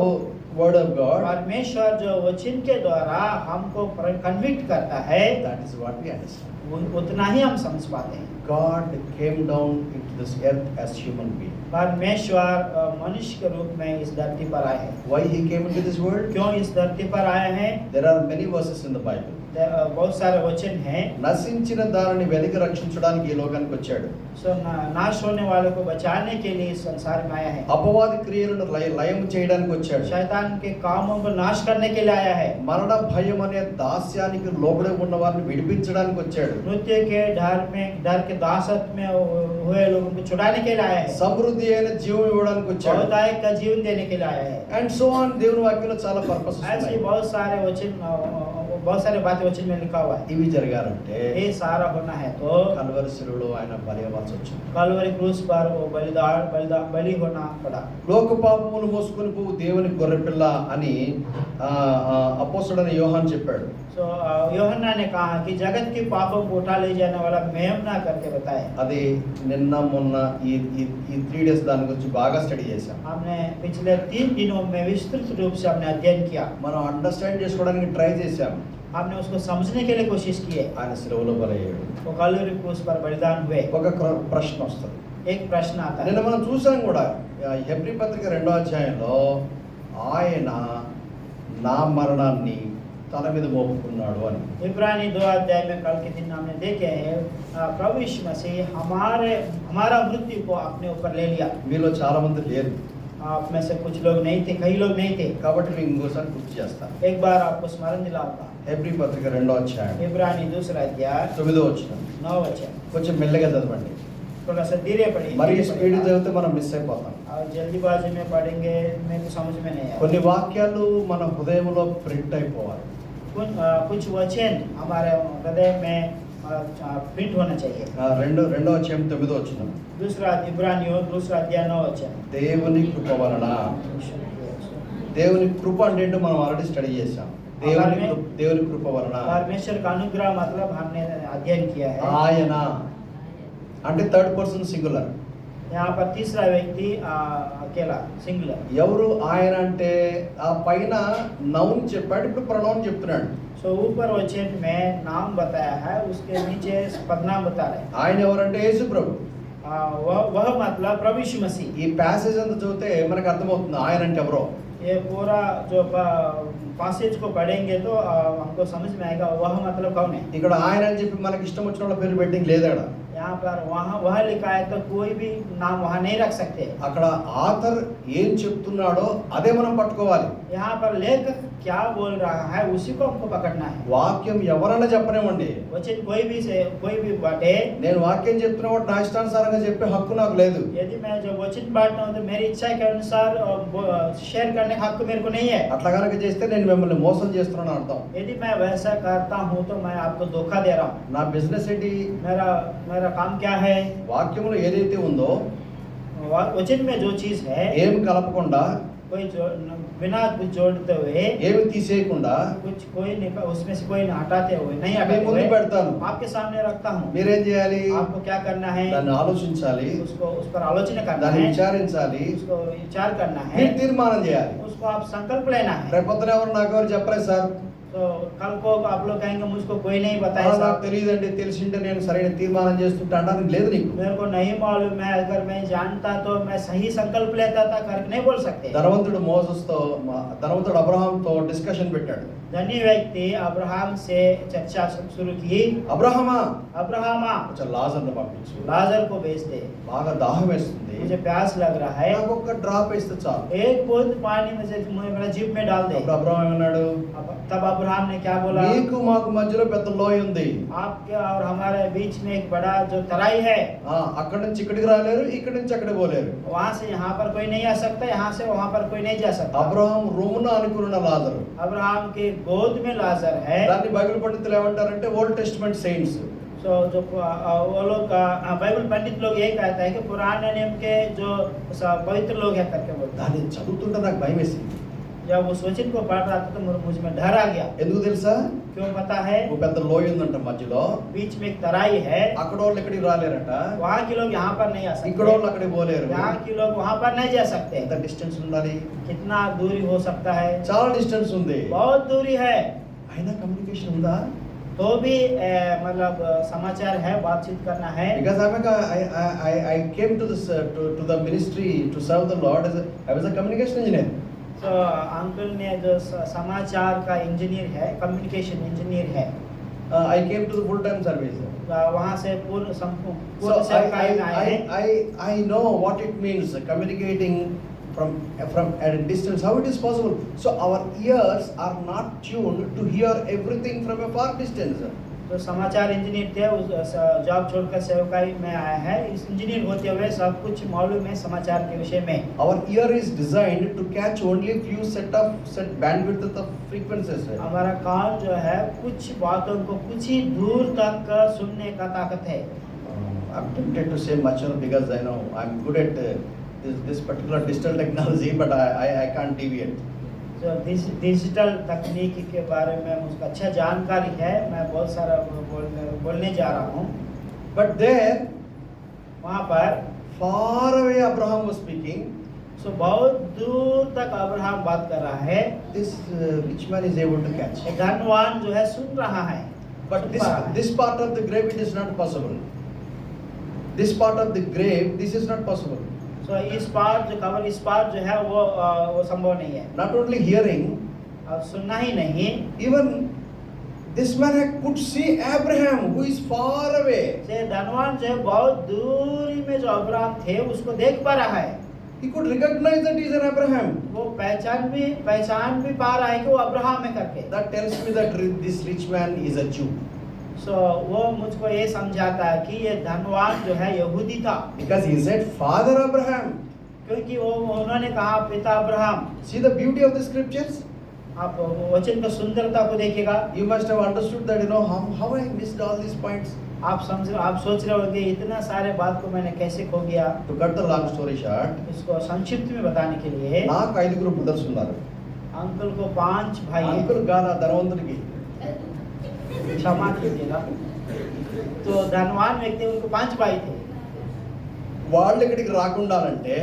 word of God, परमेश्वर जो वचन के द्वारा हमको कन्विक्ट करता है, that is what we understand. उतना ही हम समझ पाते हैं। God came down into this earth as human being. परमेश्वर मनुष्य के रूप में इस धरती पर आए हैं। Why he came into this world? क्यों इस धरती पर आए हैं? There are many verses in the Bible. बहुत सारे वचन हैं। నశించిన దానిని వెలికి రక్షించడానికి ఈ లోకానికి వచ్చాడు. सो नाश होने वालों को बचाने के लिए इस संसार में आया है। అపవాది క్రియలను లయం చేయడానికి వచ్చాడు. शैतान के कामों को नाश करने के लिए आया है। మరణ భయం అనే దాస్యానికి లోబడి ఉన్న వారిని విడిపించడానికి వచ్చాడు. मृत्यु के डर के दासत्व में हुए लोगों को छुड़ाने के लिए आया है। సమృద్ధి అయిన జీవం ఇవ్వడానికి వచ్చాడు. बहुतायत का जीवन देने के लिए आया है। And so on. దేవుని వాక్యంలో చాలా పర్పసెస్ ऐसे ఉన్నాయి. बहुत सारे वचन, बहुत सारे बातें वचन में लिखा हुआ है। ఇవి జరగాలంటే ये सारा होना है तो కల్వరి శిలువలో ఆయన బలి అవ్వాల్సి వచ్చింది. कलवरी क्रूस पर वो बलि होना पड़ा। లోక పాపములు మోసుకొని పోవు దేవుని గొర్రెపిల్ల అని అపోస్తలుడైన యోహాన్ చెప్పాడు. सो यूहन्ना ने कहा कि जगत के पापों को उठा ले जाने वाला मेमना करके बताए। అది నిన్న మొన్న ఈ 3 days దాని గురించి బాగా స్టడీ చేశాం. हमने पिछले 3 दिनों में विस्तृत रूप से हमने अध्ययन किया। మనం అండర్స్టాండ్ చేసుకోవడానికి ట్రై చేశాం. हमने उसको समझने के लिए कोशिश की है। ఆయన శిలువలో బలయ్యాడు. वो कलवरी क्रूस पर बलिदान हुए। ఒక ప్రశ్న వస్తుంది. एक प्रश्न आता है। నిన్న మనం చూసాం కూడా హెబ్రీ పత్రిక 2వ అధ్యాయంలో ఆయన నా మరణాన్ని తల మీద మోపుకున్నాడు అని. इब्रानी 2 अध्याय में कल के दिन हमने देखे हैं प्रभु यीशु मसीह हमारा मृत्यु को अपने ऊपर ले लिया। మీలో చాలా మంది లేరు. आप में से कुछ लोग नहीं थे, कई लोग नहीं थे। కాబట్టి నేను ఇంకోసారి గుర్తు చేస్తాను. एक बार आपको स्मरण दिलाऊंगा। హెబ్రీ పత్రిక 2వ అధ్యాయం इब्रानी दूसरा अध्याय 9వ వచనం. 9 वचन। కొంచెం మెల్లగా చదవండి. थोड़ा सा धीरे पढ़िए। మరి धीरे స్పీడ్ पढ़िएगा। చదివితే మనం మిస్ అయిపోతాం. और जल्दीबाजी में पढ़ेंगे मेरे को समझ में नहीं आया। కొన్ని వాక్యాలు మన హృదయంలో ప్రింట్ అయిపోవాలి. कुछ वचन हमारे हृदय में प्रिंट होना चाहिए। రెండవ అధ్యాయం 9వ వచనం. दूसरा इब्रानियों दूसरा अध्याय 9 वचन। దేవుని కృప వలన, దేవుని కృప అంటే ఏంటో మనం ఆల్రెడీ స్టడీ చేసాం. దేవుని కృప వలన परमेश्वर का अनुग्रह मतलब हमने अध्ययन किया है। ఆయన అంటే థర్డ్ పర్సన్ సింగులర్. यहाँ पर तीसरा व्यक्ति अकेला सिंगुलर। ఎవరు ఆయన అంటే ఆ పైన నౌన్ చెప్పాడు, ఇప్పుడు ప్రొనౌన్ చెప్తున్నాడు. सो ऊपर वचन में नाम बताया है, उसके नीचे पदनाम बता रहे हैं। ఆయన ఎవరంటే యేసు ప్రభు. वह मतलब प्रभु यीशु मसीह। ఈ ప్యాసేజ్ అంతా చదివితే మనకు అర్థమవుతుంది ఆయన అంటే ఎవరో. ये पूरा जो पैसेज को पढ़ेंगे तो हमको समझ में आएगा वह मतलब कौन है। ఇక్కడ ఆయన అని చెప్పి మనకి ఇష్టం వచ్చిన వాళ్ళ పేరు బెట్టింగ్ లేదాడ. यहाँ पर वहाँ वह लिखा है तो कोई भी नाम वहाँ नहीं रख सकते। అక్కడ ఆథర్ ఏం చెప్తున్నాడో అదే మనం పట్టుకోవాలి. यहाँ पर लेखक क्या बोल रहा है उसी को हमको पकड़ना है। వాక్యం ఎవరన్నా చెప్పనివ్వండి, वचन कोई भी बाटे। నేను వాక్యం చెప్తున్నా వాడు నా ఇష్టానుసారంగా చెప్పే హక్కు నాకు లేదు. यदि मैं जो वचन बांटता हूँ तो मेरी इच्छा के अनुसार शेयर करने का हक मेरे को नहीं है। అట్లా కనుక చేస్తే నేను మిమ్మల్ని మోసం చేస్తున్నాను అర్థం. यदि मैं वैसा करता हूँ तो मैं आपको धोखा दे रहा हूँ। నా బిజినెస్ ఏంటి? मेरा काम क्या है? వాక్యంలో ఏదైతే ఉందో वचन में जो चीज है ఏమి కలపకుండా, कोई बिना कुछ जोड़ते हुए, ఏమి తీసేయకుండా उसमें से कोई हटाते हुए नहीं నేను हटाते ముందు हुए పెడతాను. आपके सामने रखता हूँ। మీరేం చేయాలి? आपको क्या करना है? దాన్ని ఆలోచించాలి, उसको उस पर आलोचना करना దాన్ని है, విచారించాలి, उसको विचार करना है, మీరు తీర్మానం చేయాలి. उसको आप संकल्प लेना है। రేపొద్దున ఎవరు నాకెవరు చెప్పలేదు సార్, तो कल को आप लोग कहेंगे मुझको कोई नहीं बताया నాకు साहब, తెలియదండి, తెలిసింటే నేను సరైన తీర్మానం చేస్తుంటా అనడానికి లేదు నీకు. मेरे को नहीं मालूम है, अगर मैं जानता तो मैं सही संकल्प लेता था करके नहीं बोल सकते। ధనవంతుడు అబ్రహాంతో డిస్కషన్ పెట్టాడు. धनी व्यक्ति अब्राहम से चर्चा शुरू की। అబ్రహామా अब्राहमा కొంచెం లాజర్ను పంపించు, लाजर को भेज दे, బాగా దాహం వేస్తుంది, मुझे प्यास लग रहा है, నాకు ఒక్క డ్రాప్ వేస్తే చాలు. एक बूंद पानी में से मेरा जीभ में डाल दे। అప్పుడు అబ్రహాం ఏమన్నాడు? तब अब्राहम ने क्या बोला? నీకు మాకు మధ్యలో పెద్ద లోయ ఉంది, आपके और हमारे बीच में एक बड़ा जो तराई है, అక్కడి నుంచి ఇక్కడికి రాలేరు, ఇక్కడి నుంచి అక్కడికి పోలేరు. वहाँ से यहाँ पर कोई नहीं आ सकता, यहाँ से वहाँ पर कोई नहीं जा सकता। అబ్రహాం రొమ్మున అనుకున్న లాజరు, अब्राहम के गोद में लाजर है। దాన్ని బైబిల్ పండితులు ఏమంటారంటే ఓల్డ్ టెస్టిమెంట్ సెయింట్స్. तो जो वो लोग बाइबल पंडित लोग ये कहता है कि पुराने नियम के जो पवित्र लोग हैं करके बोलते हैं। దాన్ని చదువుతుంటే నాకు భయం వేసింది. जब उस वचन को पढ़ रहा था तो मुझ में डर आ गया। ఎందుకు తెలుసా? क्यों पता है? ఓ పెద్ద లోయ ఉందంట మధ్యలో, बीच में एक तराई है, అక్కడ వాళ్ళు ఇక్కడికి రాలేరట, वहाँ के लोग यहाँ पर नहीं आ ఇక్కడ सकते, వాళ్ళు అక్కడికి పోలేరు. यहाँ के लोग वहाँ पर नहीं जा सकते। ఎంత డిస్టెన్స్ ఉండాలి? कितना दूरी हो सकता है? చాలా డిస్టెన్స్ ఉంది. बहुत दूरी है। అయినా కమ్యూనికేషన్ ఉందా? तो भी मतलब समाचार है, बातचीत करना है। Because I came to this to the ministry to serve the Lord as I was a communication engineer. तो अंकल ने जो समाचार का इंजीनियर है, कम्युनिकेशन इंजीनियर है, I came to the full time service. वहाँ से पूर्ण So सेवकाई में आए हैं। I know what it means communicating from at a distance, how it is possible. So our ears are not tuned to hear everything from a far distance. तो समाचार engineer थे, उस जॉब छोड़कर सेवकाई में आया है। इस इंजीनियर होते हुए सब कुछ मालूम है समाचार के विषय में। Our ear is designed to catch only few set bandwidth of frequencies. हमारा कान जो है कुछ बातों को कुछ ही दूर तक सुनने का ताकत है। I'm tempted to say much more because I know I'm good at this particular digital technology, but I can't deviate. जो डिजिटल तकनीक के बारे में मुझको अच्छा जानकारी है, मैं बहुत सारा बोलने जा रहा हूँ। But there, वहाँ पर far away Abraham was speaking. सो बहुत दूर तक अब्राहम बात कर रहा है। This rich man is able to catch. एक धनवान जो है सुन रहा है, But this part of the grave, it is not possible. This part of the grave, this is not possible. सो इस पार जो खबर इस पार जो है वो संभव नहीं है। Not only hearing, अब सुनना ही नहीं, even this man could see Abraham who is far away. से धनवान जो है बहुत दूरी में जो अब्राहम थे उसको देख पा रहा है। He could recognize that he is an Abraham. वो पहचान भी पा रहा है कि वो अब्राहम है करके। That tells me that this rich man is a Jew. सो वो मुझको ये समझाता है कि ये धनवान जो है यहूदी था, Because he said, Father Abraham. क्योंकि वो उन्होंने कहा पिता Abraham. See the beauty of the scriptures? आप वचन का सुंदरता को देखिएगा। You must have understood that, how I missed all these points. आप सोच रहे होंगे इतना सारे बात को मैंने कैसे खो गया। To cut the long story short, इसको संक्षिप्त में बताने के लिए నాకు 5 brothers ఉన్నారు. अंकल को 5 भाई हैं। అంకుల్ గారు ధనవంతుడికి क्षमा कीजिएगा, तो धनवान व्यक्ति उनको 5 भाई थे। వాళ్ళు ఇక్కడికి రాకుండాలంటే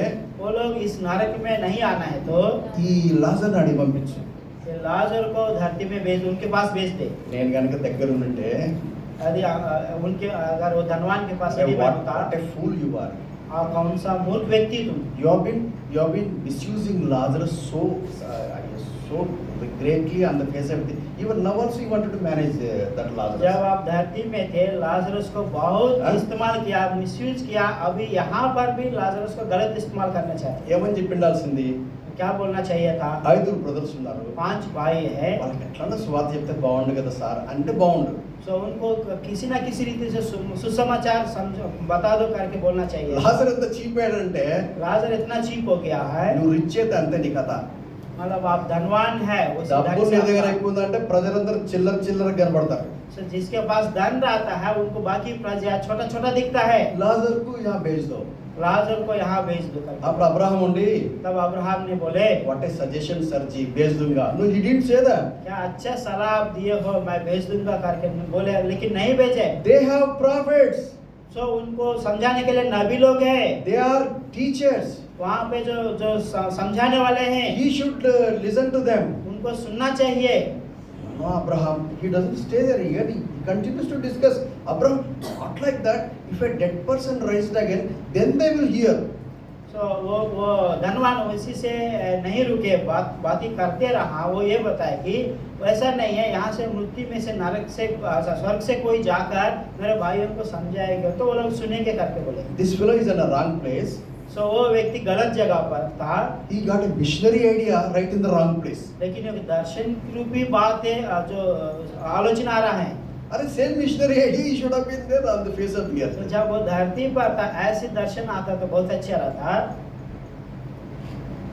वो लोग इस नरक में नहीं आना है तो ఈ లాజర్ని అడిగి పంపించు. लाजर को धरती में भेज, उनके पास भेज दे। నేను కనుక దగ్గర ఉంటే यदि उनके अगर वो धनवान के पास नहीं होता, what a fool you are. कौन सा मूर्ख व्यक्ति तुम। You have been misusing Lazarus so greatly on the face of the. Even now also you wanted to manage that Lazarus. जब आप धरती में थे लाजरस को बहुत इस्तेमाल किया, मिसयूज किया, अभी यहाँ पर भी लाजरस को गलत इस्तेमाल करना चाहते हैं। ఏమని చెప్పిండాల్సింది? क्या बोलना चाहिए था? 5 brothers ఉన్నారు. 5 भाई है। వాళ్ళకి ఎట్లా సువార్త చెప్తే బాగుండు కదా సార్ అంటే బాగుండు. सो उनको किसी ना किसी रीति से सुसमाचार बता दो करके बोलना चाहिए। లాజర్ ఎంత చీప్ అయ్యాడంటే लाजर इतना चीप हो गया है, నువ్వు రిచ్ అయితే అంతే నీ కథ. मतलब आप धनवान है, డబ్బు నీ దగ్గర ఎక్కువ ఉందంటే ప్రజలందరూ చిల్లర కనబడతారు. जिसके पास धन रहता है उनको बाकी प्रजा छोटा छोटा दिखता है। లాజర్ కు యహా भेज दो. लाजर को यहाँ भेज दो करके। అప్పుడు అబ్రహాం ఉండి तब अब्राहम ने बोले, what a suggestion sir जी भेज दूंगा. No, he didn't say that. क्या अच्छा सलाह आप दिए हो, मैं भेज दूंगा करके बोले, लेकिन नहीं भेजे। They have prophets. सो उनको समझाने के लिए नबी लोग हैं, They are teachers. वहाँ पे जो समझाने वाले हैं, He should listen to them. उनको सुनना चाहिए। No, Abraham, he doesn't stay there. He continues to discuss. Abraham, not like that. If a dead person raised again, then they will hear. सो वो धनवान उसी से नहीं रुके, बात ही करते रहा। वो ये बताए कि वैसा नहीं है, यहाँ से मृत्यु में से नरक से स्वर्ग से कोई जाकर मेरे भाइयों को समझाएगा तो वो लोग सुनेंगे करके बोले। This fellow is in a wrong place. सो वो व्यक्ति गलत जगह पर था, He got a missionary idea right in the wrong place. लेकिन एक दर्शन रूपी बात है जो आलोचना आ रहा है। अरे same missionary idea he should have been there on the face of the तो earth. जब वो धरती पर था ऐसे दर्शन आता तो बहुत अच्छा रहता।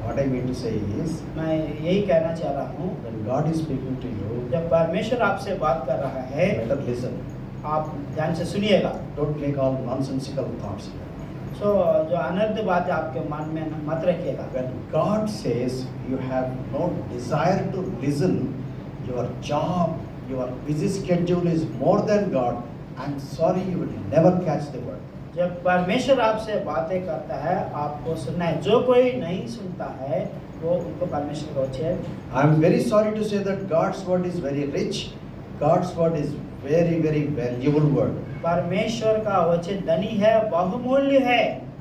What I mean to say is, मैं यही कहना चाह रहा हूँ, when God is speaking to you, जब परमेश्वर आपसे बात कर रहा है better listen. आप ध्यान से सुनिएगा। Don't make all nonsensical thoughts. सो जो अनर्थ बात है आपके मन में मत रखिएगा। When God says you have no desire to listen, your job, your busy schedule is more than God, I'm sorry, you will never catch the word. जब परमेश्वर आपसे बातें करता है आपको सुनना है। जो कोई नहीं सुनता है वो उनको परमेश्वर को अच्छे। I'm very sorry to say that God's word is very rich. God's word is very, very valuable word. परमेश्वर का वचन धनी है, बहुमूल्य है।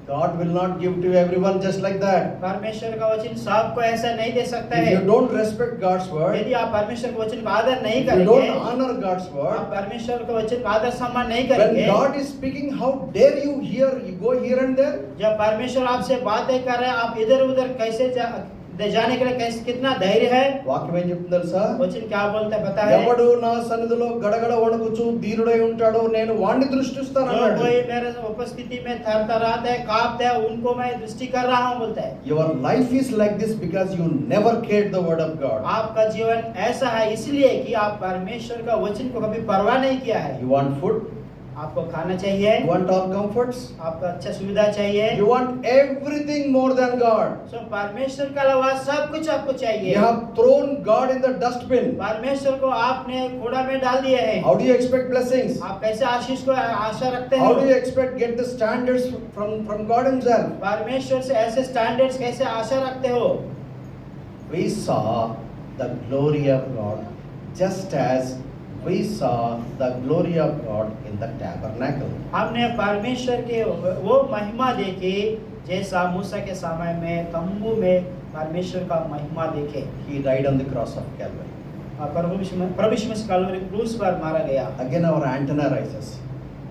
God will not give to everyone just like that. परमेश्वर का वचन सबको ऐसा नहीं दे सकता If है। you don't respect God's word, यदि आप परमेश्वर के वचन का आदर नहीं if you करेंगे, don't honor God's आप word, परमेश्वर के वचन का आदर सम्मान नहीं when करेंगे, God is speaking, how dare you go here and there? जब परमेश्वर आपसे बातें कर रहे हैं आप इधर उधर कैसे जाने के लिए कैसे कितना धैर्य है। వాక్యం ఏం చెప్తుంది తెలుసా? वचन क्या बोलता है पता है? ఎవడు నా సన్నిధిలో గడగడ వణకుచు దీనుడై ఉంటాడో నేను వాణ్ణి దృష్టిస్తాను जो అన్నాడు. कोई मेरे उपस्थिति में थरथराता है, कांपता है, उनको मैं दृष्टि कर रहा हूँ बोलता है। Your life is like this because you never cared the word of God. आपका जीवन ऐसा है इसलिए कि आप परमेश्वर का वचन को कभी परवाह नहीं किया है। You want food? आपको खाना चाहिए, You want all comforts? आपको अच्छा सुविधा चाहिए, You want everything more than God. सो परमेश्वर के अलावा सब कुछ आपको चाहिए। You have thrown God in the dustbin. परमेश्वर को आपने कूड़ा में डाल दिया है। How do you expect blessings? आप कैसे आशीष को आशा रखते How हैं? do you expect get the standards from God himself? परमेश्वर से ऐसे स्टैंडर्ड्स कैसे आशा रखते हो? We saw the glory of God just as we saw the glory of God in the tabernacle. हमने परमेश्वर के वो महिमा देखी जैसा मूसा के समय में तंबू में परमेश्वर का महिमा देखे। He died on the cross of Calvary. प्रभु यीशु मसीह कलवरी क्रूस पर मारा गया। Again our antenna rises.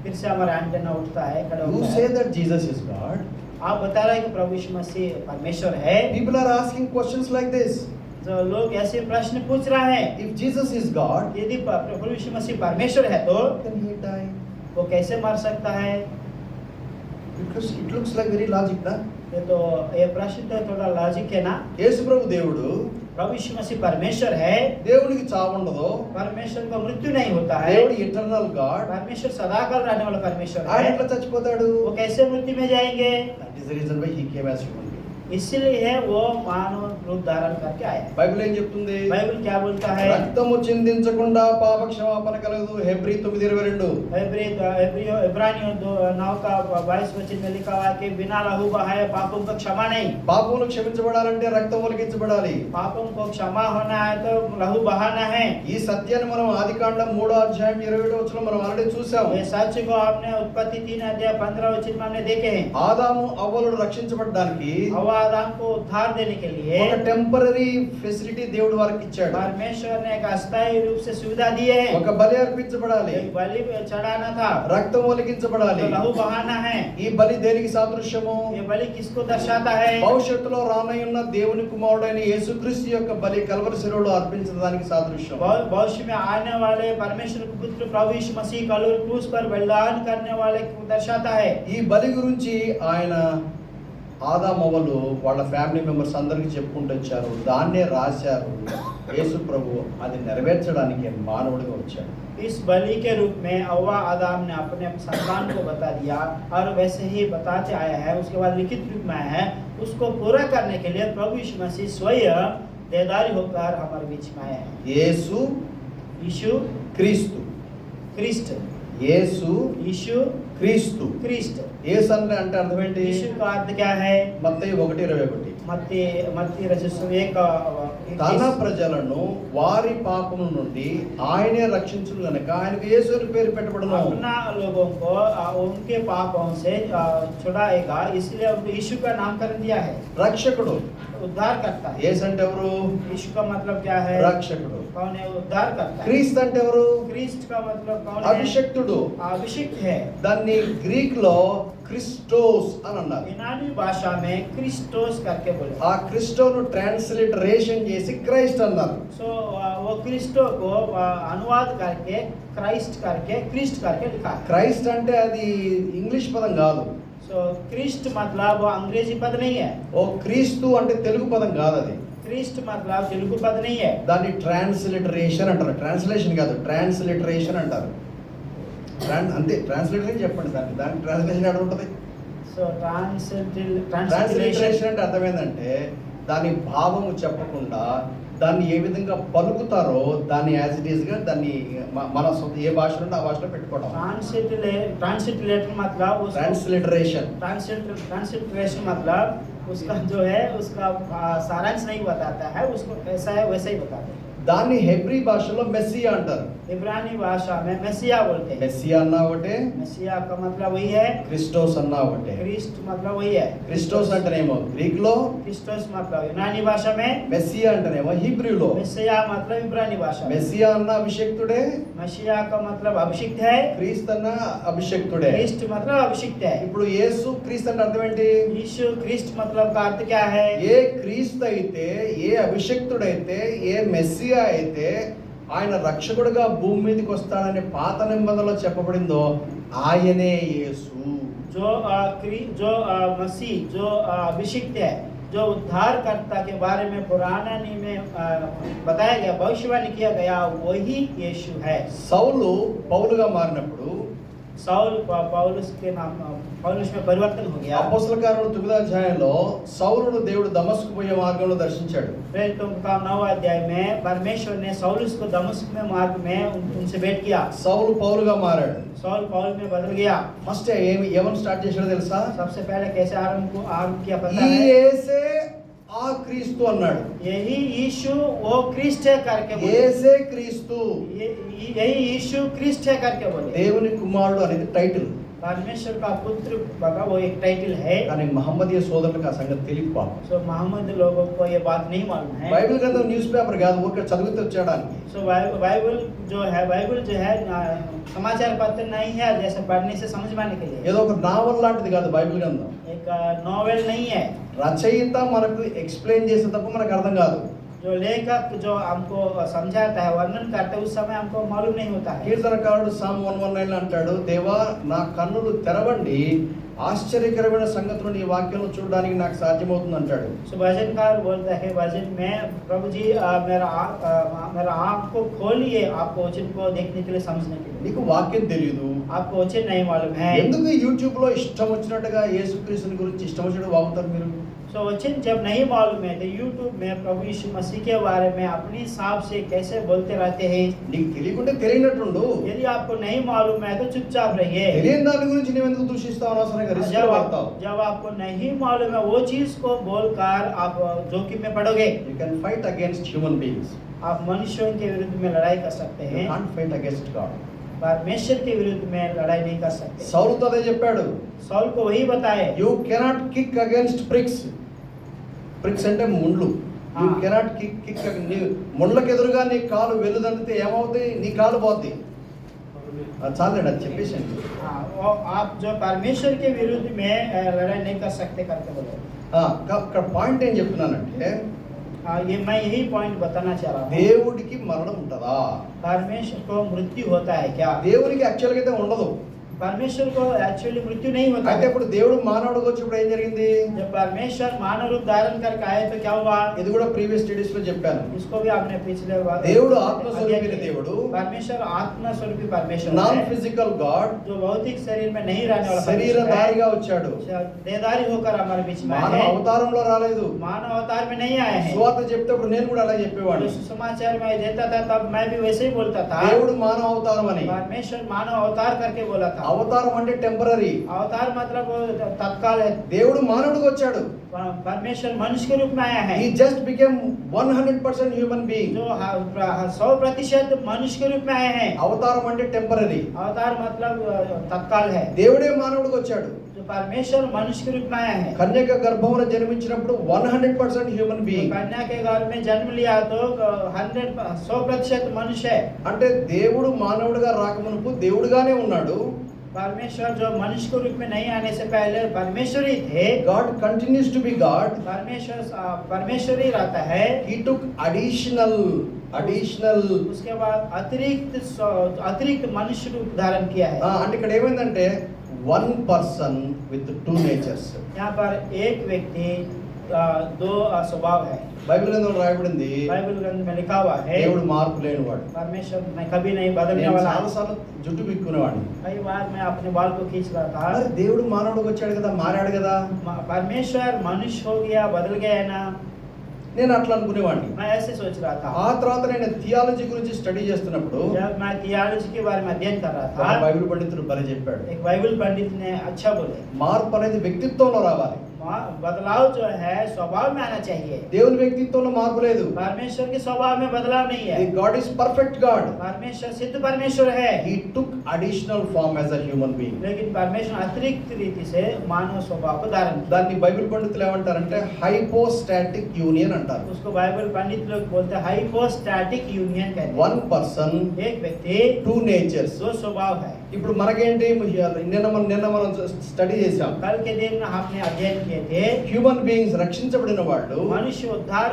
फिर से हमारा एंटेना उठता है, खड़ा You होता say है। that Jesus is God. आप बता रहे हैं कि प्रभु यीशु मसीह परमेश्वर है। People are asking questions like this. जो लोग ऐसे प्रश्न पूछ रहे हैं, If Jesus is God, यदि प्रभु यीशु मसीह परमेश्वर है तो then he die. वो कैसे मर सकता है? It looks like very logic, na? ये प्रश्न तो थोड़ा लॉजिक है ना। యేసు ప్రభు దేవుడు, प्रभु यीशु मसीह परमेश्वर है, దేవునికి చావు ఉండదు, परमेश्वर को मृत्यु नहीं होता है, దేవుడు ఇటర్నల్ గాడ్. परमेश्वर सदाकाल रहने वाला परमेश्वर ఆయన है। ఎట్లా చచ్చిపోతాడు? वो कैसे मृत्यु में जाएंगे? That is the reason why he came as human being. इसलिए है वो मानव रूप धारण करके आया। బైబిల్ ఏం చెప్తుంది? बाइबल क्या बोलता है? రక్తము చిందించకుండా పాప క్షమాపణ కలగదు. హెబ్రీ 9:22. इब्रानियों 9 का 22 वचन में लिखा हुआ है कि बिना लहू बहाए पापों को क्षमा नहीं। పాపములు క్షమించబడాలంటే రక్తం ఒలికించబడాలి. पापों को क्षमा होना है तो लहू बहाना है। ఈ సత్యాన్ని మనం ఆదికాండం 3:27 మనం ఆల్రెడీ చూసాం. ये सच को आपने उत्पत्ति 3:15 वचन में हमने देखे हैं। ఆదాము అవ్వలు రక్షించబడడానికి हवा आदम को उद्धार देने के लिए ఒక టెంపరరీ ఫెసిలిటీ దేవుడు వారికి ఇచ్చాడు. परमेश्वर ने एक अस्थायी रूप से सुविधा दी है। ఒక బలి అర్పించబడాలి, एक बलि चढ़ाना था, రక్తం ఒలికించబడాలి. तो लहू बहाना है। ఈ బలి దేనికి సాదృశ్యము? ये बलि किसको दर्शाता है? భవిష్యత్తులో రానయ్యున్న దేవుని కుమారుడైన యేసుక్రీస్తు యొక్క బలి కల్వరి శిలువలో అర్పించడానికి సాదృశ్యం. भविष्य में आने वाले परमेश्वर के पुत्र प्रभु यीशु मसीह कलवरी क्रूस पर बलिदान करने वाले को दर्शाता है। ఈ బలి గురించి ఆయన ఆదామవ్వలు వాళ్ళ ఫ్యామిలీ మెంబర్స్ అందరికీ చెప్పుకుంటూ వచ్చారు. దాన్నే రాశారు. యేసు ప్రభు అది నెరవేర్చడానికి మానవుడిగా వచ్చాడు. इस बलि के रूप में अव्वा आदम ने अपने संतान को बता दिया और वैसे ही बताते आया है। उसके बाद लिखित रूप में आया है। उसको पूरा करने के लिए प्रभु यीशु मसीह स्वयं देहधारी होकर हमारे बीच में आया है। యేసు यीशु క్రీస్తు, क्रिस्ट, యేసు यीशु క్రీస్తు. क्रिस्ट। యేసు అంటే అర్థం ఏంటి? यीशु का अर्थ क्या है? మత్తయి 1:21. मत्ती रचित एक తన ప్రజలను వారి పాపము నుండి ఆయనే రక్షించును గనుక ఆయనకు యేసు అని పేరు పెట్టబడును. अपना लोगों को उनके पापों से छुड़ाएगा, इसलिए उनको यीशु का नामकरण दिया है। రక్షకుడు. उद्धार करता है। యేసు అంటే ఎవరు? यीशु का मतलब क्या है? రక్షకుడు. कौन है? उद्धार करता है। క్రీస్తు అంటే ఎవరు? क्रिस्ट का मतलब कौन है? అభిషక్తుడు. अभिषिक्त है। దాన్ని గ్రీక్ లో క్రిస్టోస్ అని అన్నారు. यूनानी भाषा में क्रिस्टोस करके बोले। ఆ క్రిస్టోను ట్రాన్స్లిటరేషన్ చేసి క్రైస్ట్ అన్నారు. सो वो क्रिस्टो को अनुवाद करके क्राइस्ट करके क्रिस्ट करके लिखा है। క్రైస్ట్ అంటే అది ఇంగ్లీష్ పదం కాదు. सो क्रिस्ट मतलब वो अंग्रेजी पद नहीं है। ఓ క్రీస్తు అంటే తెలుగు పదం కాదు. అది क्रिस्ट मतलब तेलुगु पद नहीं है। దాన్ని ట్రాన్స్లిటరేషన్ అంటారు. ట్రాన్స్లేషన్ కాదు, ట్రాన్స్లిటరేషన్ అంటారు. అంతే, ట్రాన్స్లేటరేషన్ చెప్పండి. దాని ట్రాన్స్లేషన్ ఎక్కడ ఉంటుంది? సో ట్రాన్స్లిటరేషన్ అంటే అర్థం ఏంటంటే దాని భావము చెప్పకుండా దాన్ని ఏ విధంగా పలుకుతారో దాన్ని యాజ్ ఇట్ ఈస్ గా దాన్ని మన ఏ భాషలో ఉంటే ఆ భాషలో పెట్టుకోవడం. ट्रांसलेटर मतलब ట్రాన్స్లిటరేషన్. ट्रांसलेटरेशन मतलब उसका जो है उसका सारांश नहीं बताता है, उसको ऐसा है वैसा ही बताते हैं। దాన్ని హెబ్రీ భాషలో మెస్సియా అంటారు. इब्रानी भाषा में मेसिया बोलते हैं। మెస్సియా అన్నా ఒకటే, मेसिया का मतलब वही है, క్రిస్టోస్ అన్నా ఒకటే. क्रिस्ट मतलब वही है। క్రిస్టోస్ అంటేనేమో గ్రీక్ లో, क्रिस्टोस मतलब यूनानी भाषा में, మెస్సియా అంటేనేమో హీబ్రూలో. मेसिया मतलब इब्रानी भाषा में। మెస్సియా అన్న అభిషక్తుడే, मसीहा का मतलब अभिषिक्त है, క్రీస్తు అన్న అభిషక్తుడే. क्रिस्ट मतलब अभिषिक्त है। ఇప్పుడు యేసు క్రీస్తు అంటే అర్థం ఏంటి? यीशु क्रिस्ट मतलब का अर्थ क्या है? ఏ క్రీస్తు అయితే, ఏ అభిషక్తుడైతే, ఏ మెస్సియా అయితే ఆయన రక్షకుడుగా భూమి మీదకి వస్తాడని పాత నిబంధనలో చెప్పబడిందో ఆయనే యేసు. जो मसीह जो अभिषिक्त है, जो उद्धारकर्ता के बारे में पुराना नियम में बताया गया, भविष्यवाणी किया गया, वही यीशु है। సౌలు పౌలుగా మారినప్పుడు साउल पौलुस के नाम पौलुस में परिवर्तन हो गया। అపోస్తల కార్యములు 9వ అధ్యాయంలో సౌలును దేవుడు దమస్కు పోయే మార్గంలో దర్శించాడు. प्रेरितों का 9वां अध्याय में परमेश्वर ने साउलुस को दमस्क में मार्ग में उनसे भेंट किया। సౌలు పౌలుగా మారాడు. साउल पौल में बदल गया। ఫస్ట్ ఏమని స్టార్ట్ చేశాడో తెలుసా? सबसे पहले कैसे आरंभ किया पता ఈ है? యేసే ఆ క్రీస్తు అన్నాడు. यही यीशु वो क्रिस्ट है करके बोले। యేసే క్రీస్తు, यही यीशु क्रिस्ट है करके बोले। దేవుని కుమారుడు అనేది టైటిల్. परमेश्वर का पुत्र बगा वो एक टाइटल है। కానీ మహమ్మదీయ సోదరులకు ఆ సంగతి తెలియదు పాపం. सो मोहम्मद लोगों को ये बात नहीं मालूम है। బైబిల్ గ్రంథం న్యూస్ పేపర్ కాదు, ఊరికే చదివితే వచ్చేయడానికి. सो बाइबल जो है समाचार पत्र नहीं है जैसे पढ़ने से समझ में आने के लिए। ఏదో ఒక నావల్ లాంటిది కాదు బైబిల్ గ్రంథం. एक नॉवेल नहीं है। రచయిత మనకు ఎక్స్ప్లెయిన్ చేసే తప్ప మనకు అర్థం కాదు. जो लेखक जो हमको समझाता है, वर्णन करता है, उस समय हमको मालूम नहीं होता है। కీర్తనకారుడు సామ్ 119 అంటాడు, దేవా నా కన్నులు తెరవండి, ఆశ్చర్యకరమైన సంగతులు నీ వాక్యంలో చూడడానికి నాకు సాధ్యమవుతుంది అంటాడు. सो भजनकार बोलता है भजन में, प्रभु जी मेरा आँख को खोलिए, आपको वचन को देखने के लिए, समझने के लिए। నీకు వాక్యం తెలియదు, आपको वचन नहीं मालूम है। ఎందుకు యూట్యూబ్ లో ఇష్టం వచ్చినట్టుగా యేసుక్రీస్తుని గురించి ఇష్టం వచ్చినట్టు వాగుతారు మీరు? सो वचन जब नहीं मालूम है तो यूट्यूब में प्रभु यीशु मसीह के बारे में अपने हिसाब से कैसे बोलते रहते हैं। నీకు తెలియకుంటే తెలియనట్టుండు. यदि आपको नहीं मालूम है तो चुपचाप रहिए। తెలియని దాని గురించి నువ్వు ఎందుకు దూషిస్తావు? అనవసరంగా రిస్క్ పడతావు. जब आपको नहीं मालूम है वो चीज को बोलकर आप जोखिम में पड़ोगे। You can fight against human beings. आप मनुष्यों के विरुद्ध में लड़ाई कर सकते యు हैं, కాంట్ ఫైట్ అగైన్స్ట్ గాడ్. परमेश्वर के विरुद्ध में लड़ाई नहीं कर सकते। సౌలుతో అదే చెప్పాడు, सौल को वही बताए, you cannot kick against prix. Prix అంటే ముళ్ళు. యు కెనాట్ కిక్ ముళ్ళకి ఎదురుగా నీ కాలు వెలుదంటే ఏమవుతాయి? నీ కాలు పోతాయి. చాలండి, అది చెప్పేసండి. आप जो परमेश्वर के विरुद्ध में लड़ाई नहीं कर सकते करके बोले। ఇక్కడ పాయింట్ ఏం చెప్తున్నానంటే, ये मैं यही पॉइंट बताना चाह रहा हूँ। దేవుడికి మరణం ఉంటుందా? परमेश्वर को मृत्यु होता है क्या? దేవునికి యాక్చువల్గా అయితే ఉండదు. परमेश्वर को एक्चुअली मृत्यु नहीं होता అయితే है। ఇప్పుడు దేవుడు మానవుడికి వచ్చినప్పుడు ఏం జరిగింది? जब परमेश्वर मानव रूप धारण करके आए तो क्या हुआ? ఇది కూడా ప్రీవియస్ స్టడీస్ లో చెప్పాను. इसको भी आपने पिछले बार దేవుడు ఆత్మస్వరూపి దేవుడు. परमेश्वर आत्म स्वरूपी परमेश्वर నాన్ है, ఫిజికల్ గాడ్. जो भौतिक शरीर में नहीं रहने वाला परमेश्वर है। శరీరధారిగా వచ్చాడు. देहधारी होकर हमारे बीच में మానవ है। అవతారంలో రాలేదు. मानव अवतार में नहीं आए हैं। సువార్త చెప్తేప్పుడు నేను కూడా అలా చెప్పేవాడిని. जो समाचार में देता था तब मैं भी वैसे ही बोलता था। దేవుడు మానవ అవతారం అని. परमेश्वर मानव अवतार करके बोला था। అవతారం అంటే టెంపరరీ. अवतार मतलब वो तत्काल है। దేవుడు మానవుడికి వచ్చాడు. परमेश्वर मनुष्य के रूप में आया है। He just became 100% human being. जो 100% मनुष्य के रूप में आए हैं। అవతారం అంటే టెంపరరీ. अवतार मतलब तत्काल है। దేవుడే మానవుడికి వచ్చాడు. जो परमेश्वर मनुष्य के रूप में आया है। కన్యక గర్భంలో జన్మించినప్పుడు 100% హ్యూమన్ బీయింగ్. कन्या के घर में जन्म लिया तो 100% मनुष्य है। అంటే దేవుడు మానవుడిగా రాకమునుపు దేవుడుగానే ఉన్నాడు. परमेश्वर जो मनुष्य के रूप में नहीं आने से पहले परमेश्वर ही थे। God continues to be God. परमेश्वर ही रहता है। He took additional उसके बाद अतिरिक्त मनुष्य रूप धारण किया है। అంటే ఇక్కడ ఏమైందంటే one person with two natures. यहाँ पर एक व्यक्ति दो स्वभाव है। బైబిల్ గ్రంథంలో రాయబడింది, बाइबल ग्रंथ में लिखा हुआ है దేవుడు మార్పు లేనివాడు. परमेश्वर में कभी नहीं बदलने నేను वाला है। చాలాసార్లు జుట్టు బిక్కునేవాడిని. कई बार मैं अपने बाल को खींच रहा था। మరి దేవుడు మానవుడికి వచ్చాడు కదా, మారాడు కదా, परमेश्वर मनुष्य हो गया, बदल गया है ना, నేను అట్లా అనుకునేవాడిని. मैं ऐसे सोच रहा था। ఆ తర్వాత నేను థియాలజీ గురించి స్టడీ చేస్తున్నప్పుడు जब मैं थियोलॉजी के बारे में अध्ययन कर रहा ఒక था, బైబిల్ పండితుడు భలే చెప్పాడు, एक बाइबल पंडित ने अच्छा बोले, మార్పు అనేది వ్యక్తిత్వంలో రావాలి. बदलाव जो है स्वभाव में आना चाहिए। దేవుని వ్యక్తిత్వంలో మార్పు లేదు. परमेश्वर के स्वभाव में बदलाव नहीं है। God is perfect God. परमेश्वर सिद्ध परमेश्वर है। He took additional form as a human being. लेकिन परमेश्वर अतिरिक्त रीति से मानव स्वभाव को धारण किया। దాన్ని బైబిల్ పండితులు ఏమంటారంటే హైపోస్టాటిక్ యూనియన్ అంటారు. उसको बाइबल पंडित लोग बोलते हैं हाइपोस्टैटिक यूनियन कहते हैं। వన్ పర్సన్ एक व्यक्ति టూ నేచర్స్. दो स्वभाव है। ఇప్పుడు మనకేంటి, నిన్న మనం స్టడీ చేసాం, कल के दिन हमने अध्ययन किए थे హ్యూమన్ బీయింగ్స్ రక్షించబడిన వాళ్ళు मनुष्य उद्धार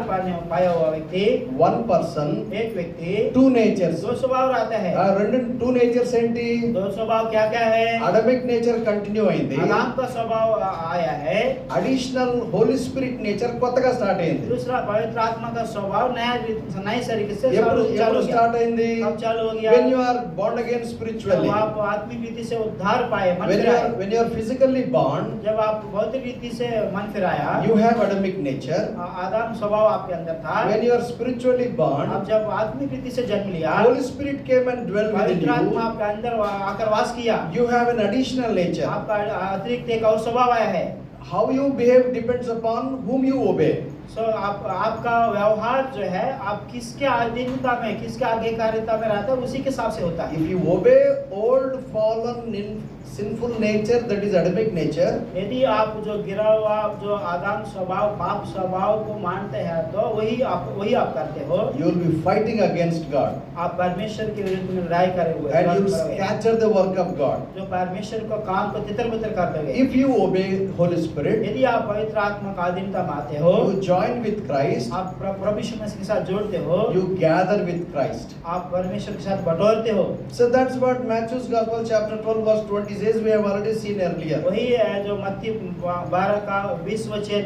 पाया हुआ व्यक्ति, వన్ పర్సన్ एक व्यक्ति టూ నేచర్స్. दो स्वभाव रहता है। రెండు టూ నేచర్స్ ఏంటి? दो स्वभाव क्या क्या है? అడమిక్ నేచర్ కంటిన్యూ అయింది, आदाम का स्वभाव आया है। అడిషనల్ హోలీ స్పిరిట్ నేచర్ కొత్తగా స్టార్ట్ అయింది. दूसरा पवित्र आत्मा का स्वभाव नए तरीके से ఎప్పుడు चालू हो స్టార్ట్ गया। అయింది? कब चालू हो गया? when you are born again spiritually, जब आप आत्मिक रीति से उद्धार पाए, मन when फिराए। you are physically born, जब आप भौतिक रीति से मन फिराया, you have adamic nature. आदम स्वभाव आपके अंदर था। When you are spiritually born, आप जब आत्मिक रीति से जन्म लिया, Holy Spirit came and dwelt within पवित्र आत्मा you. आपके अंदर आकर वास किया। You have an additional nature. आपका अतिरिक्त एक और स्वभाव आया है। How you behave depends upon whom you obey. सो आपका व्यवहार जो है आप किसके अधीनता में, किसके आज्ञाकारिता में रहता है, उसी के हिसाब से होता है। If you obey old fallen sinful nature, that is Adamic nature, यदि आप जो गिरा हुआ जो आदाम स्वभाव, पाप स्वभाव को मानते हैं तो वही आप करते हो। you will be fighting against God आप परमेश्वर के विरुद्ध में लड़ाई करे हुए and you will करोगे। scatter the work of God. जो परमेश्वर को काम को तितर-बितर कर दोगे। If you obey Holy Spirit, यदि आप पवित्र आत्मा का अधीनता में आते हो, you join with Christ, आप प्रभु यीशु मसीह के साथ जोड़ते हो, you gather with Christ. आप परमेश्वर के साथ बटोरते हो। So that's what Matthew's Gospel chapter 12 verse 20 says, we have already seen earlier. वही है जो मत्ती 12 का 20 वचन,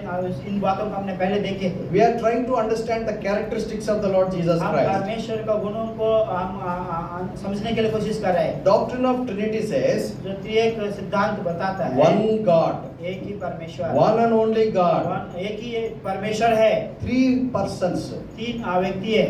इन बातों को हमने पहले देखे थे। We are trying to understand the characteristics of the Lord Jesus हम Christ. परमेश्वर का गुणों को हम समझने के लिए कोशिश कर रहे हैं। Doctrine of Trinity says, जो त्रिएक सिद्धांत बताता है, one God, एक ही परमेश्वर, one and only God, एक ही परमेश्वर है, three persons. तीन व्यक्ति है।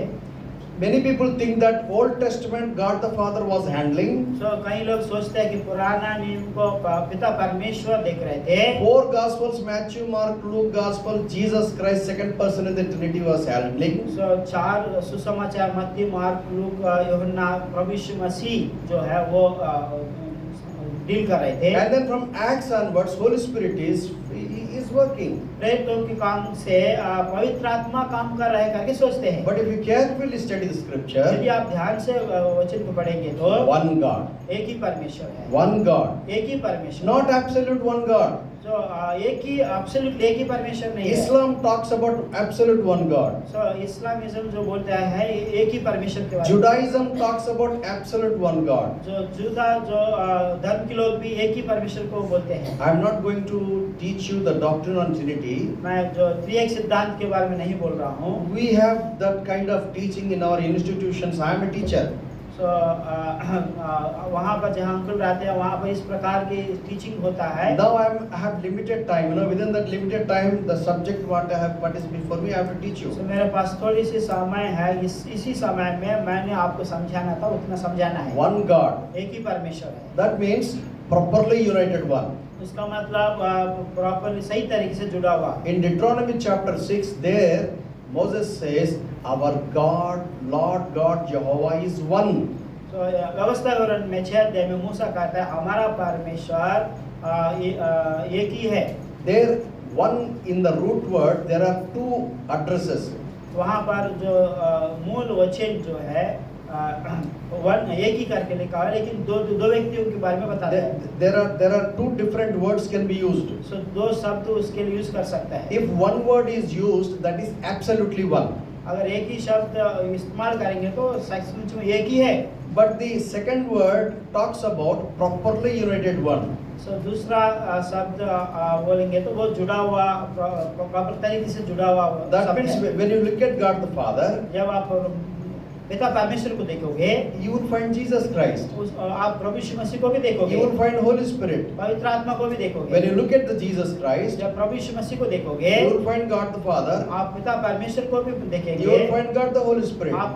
Many people think that Old Testament God the Father was handling. तो कई लोग सोचते हैं कि पुराना नियम को पिता परमेश्वर देख रहे थे। Four Gospels, Matthew, Mark, Luke Gospel, Jesus Christ, second person in the Trinity was handling. तो चार सुसमाचार मत्ती, मार्क, लूक, यूहन्ना, प्रभु यीशु मसीह जो है वो डील कर रहे थे। And then from Acts onwards, Holy Spirit is working. प्रेरितों के काम से पवित्र आत्मा काम कर रहे हैं करके सोचते हैं। But if you carefully study the scripture, यदि आप ध्यान से वचन को पढ़ेंगे तो one God, एक ही परमेश्वर है, one God, एक ही परमेश्वर, not absolute one God. जो एक ही एब्सोल्यूट एक ही परमेश्वर नहीं है। Islam talks about absolute one God. So Islamism जो बोलता है एक ही परमेश्वर के बारे में। Judaism talks about absolute one God. जो जुदा जो धर्म के लोग भी एक ही परमेश्वर को बोलते हैं। I am not going to teach you the doctrine on Trinity. मैं जो त्रिएक सिद्धांत के बारे में नहीं बोल रहा हूँ। We have that kind of teaching in our institutions. I am a teacher. सो वहाँ पर जहाँ अंकुल रहते हैं वहाँ पर इस प्रकार की टीचिंग होता है। Now I have limited time. Within that limited time, the subject what is before me, I have to teach you. So, मेरे पास थोड़ी सी समय है, इसी समय में मैंने आपको समझाना था, उतना समझाना है। One God. एक ही परमेश्वर है। That means properly united one. इसका मतलब प्रॉपर सही तरीके से जुड़ा हुआ। In Deuteronomy chapter 6, there Moses says, "Our God, Lord God, Jehovah is one." तो व्यवस्था विवरण में 6 अध्याय में मूसा कहता है हमारा परमेश्वर एक ही है। There, one in the root word, there are two addresses. वहाँ पर जो मूल वचन जो है वन एक ही करके लिखा है, लेकिन दो व्यक्तियों के बारे में बताता है। There are two different words can be used. सो दो शब्द उसके लिए यूज कर सकता है। If one word is used, that is absolutely one. अगर एक ही शब्द इस्तेमाल करेंगे तो सचमुच में एक ही है। But the second word talks about properly united one. सो दूसरा शब्द बोलेंगे तो वो जुड़ा हुआ प्रॉपर तरीके से जुड़ा हुआ That शब्द means है। when you look at God the Father, जब आप पिता परमेश्वर को देखोगे, you will find Jesus Christ. आप प्रभु यीशु मसीह को भी देखोगे, You will find Holy Spirit. पवित्र आत्मा को भी देखोगे। When you look at the Jesus Christ, जब प्रभु यीशु मसीह को देखोगे, you will find God the Father. आप पिता परमेश्वर को भी देखेंगे। You will find God the Holy Spirit. आप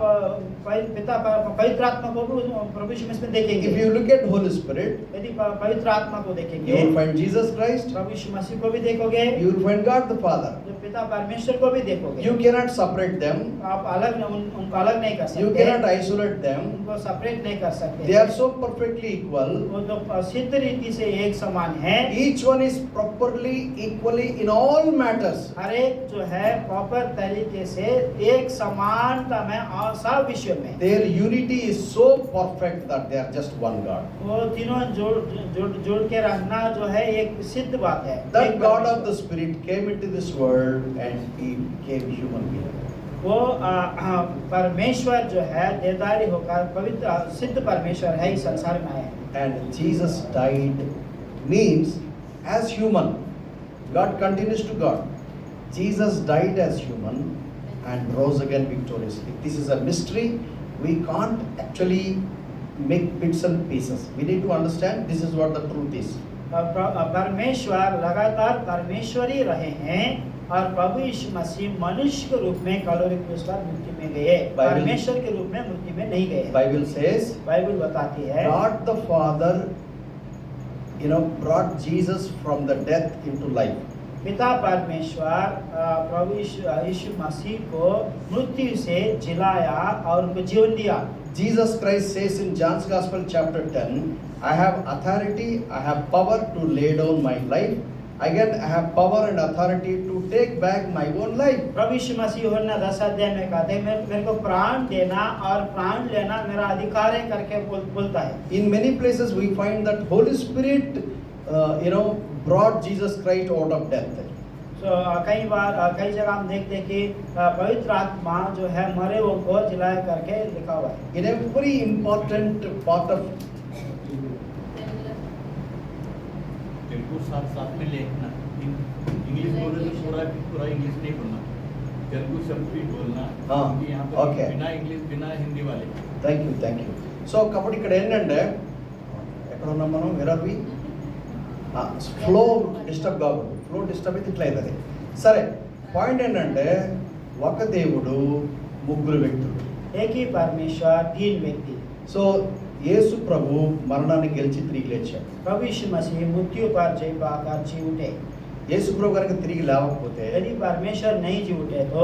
पिता पवित्र आत्मा को भी प्रभु यीशु मसीह में देखेंगे। If you look at Holy Spirit, यदि पवित्र आत्मा को you देखेंगे, will find Jesus Christ. प्रभु यीशु मसीह को भी देखोगे, You will find God the Father. जो पिता परमेश्वर को भी देखोगे। You cannot separate them. आप उनको अलग नहीं कर सकते। You cannot isolate them. उनको सेपरेट नहीं कर सकते। They are so perfectly equal. वो तो सिद्ध रीति से एक समान है। Each one is properly, equally in all matters. हर एक जो है प्रॉपर तरीके से एक समानता में और सब विषयों में Their unity is so perfect that they are just one God. वो तीनों जोड़ के रहना जो है एक सिद्ध बात है। That God of the Spirit came into this world and He became human being. वो परमेश्वर जो है देदारी होकर पवित्र सिद्ध परमेश्वर है इस संसार में आया। And Jesus died means as human. God continues to God. Jesus died as human and rose again victoriously. This is a mystery. We can't actually make bits and pieces. We need to understand this is what the truth is. परमेश्वर लगातार परमेश्वर ही रहे हैं और प्रभु यीशु मसीह मनुष्य के रूप में कलोरी क्रूस पर मृत्यु में गए, परमेश्वर के रूप में मृत्यु में नहीं गए। Bible says, बाइबल बताती है God the Father, brought Jesus from the death into life. पिता परमेश्वर प्रभु यीशु मसीह को मृत्यु से जिलाया और उनको जीवन दिया। Jesus Christ says in John's Gospel chapter 10, I have authority, I have power to lay down my life. Again, I have power and authority to take back my own life. प्रभु यीशु मसीह यूहन्ना 10 अध्याय में कहते हैं मेरे को प्राण देना और प्राण लेना मेरा अधिकार है करके बोलता है। In many places we find that Holy Spirit, brought Jesus Christ out of death. कई बार कई जगह हम देखते हैं कि पवित्र आत्मा जो है मरे हुओं को जिलाया करके लिखा हुआ है। In every important part of Telugu साथ में लिखना, इंग्लिश बोले तो पूरा इंग्लिश नहीं बोलना, तेलुगु शब्द भी बोलना। हाँ, यहाँ पर okay. बिना इंग्लिश बिना हिंदी वाले। Thank you. So కాబట్టి ఇక్కడ ఏంటంటే ఎక్కడ ఉన్నాం మనం విరావి ఫ్లో డిస్టర్బ్ కాకూడదు. ఫ్లో డిస్టర్బ్ అయితే ఇట్లా అవుతుంది. సరే, పాయింట్ ఏంటంటే ఒక దేవుడు ముగ్గురు వ్యక్తులు. एक ही परमेश्वर तीन व्यक्ति। సో యేసు ప్రభు మరణాన్ని గెలిచి తిరిగి లేచాడు. प्रभु यीशु मसीह मृत्यु पर जय पाकर जी उठे। యేసు ప్రభు కనుక తిరిగి లేవకపోతే यदि परमेश्वर नहीं जी उठे तो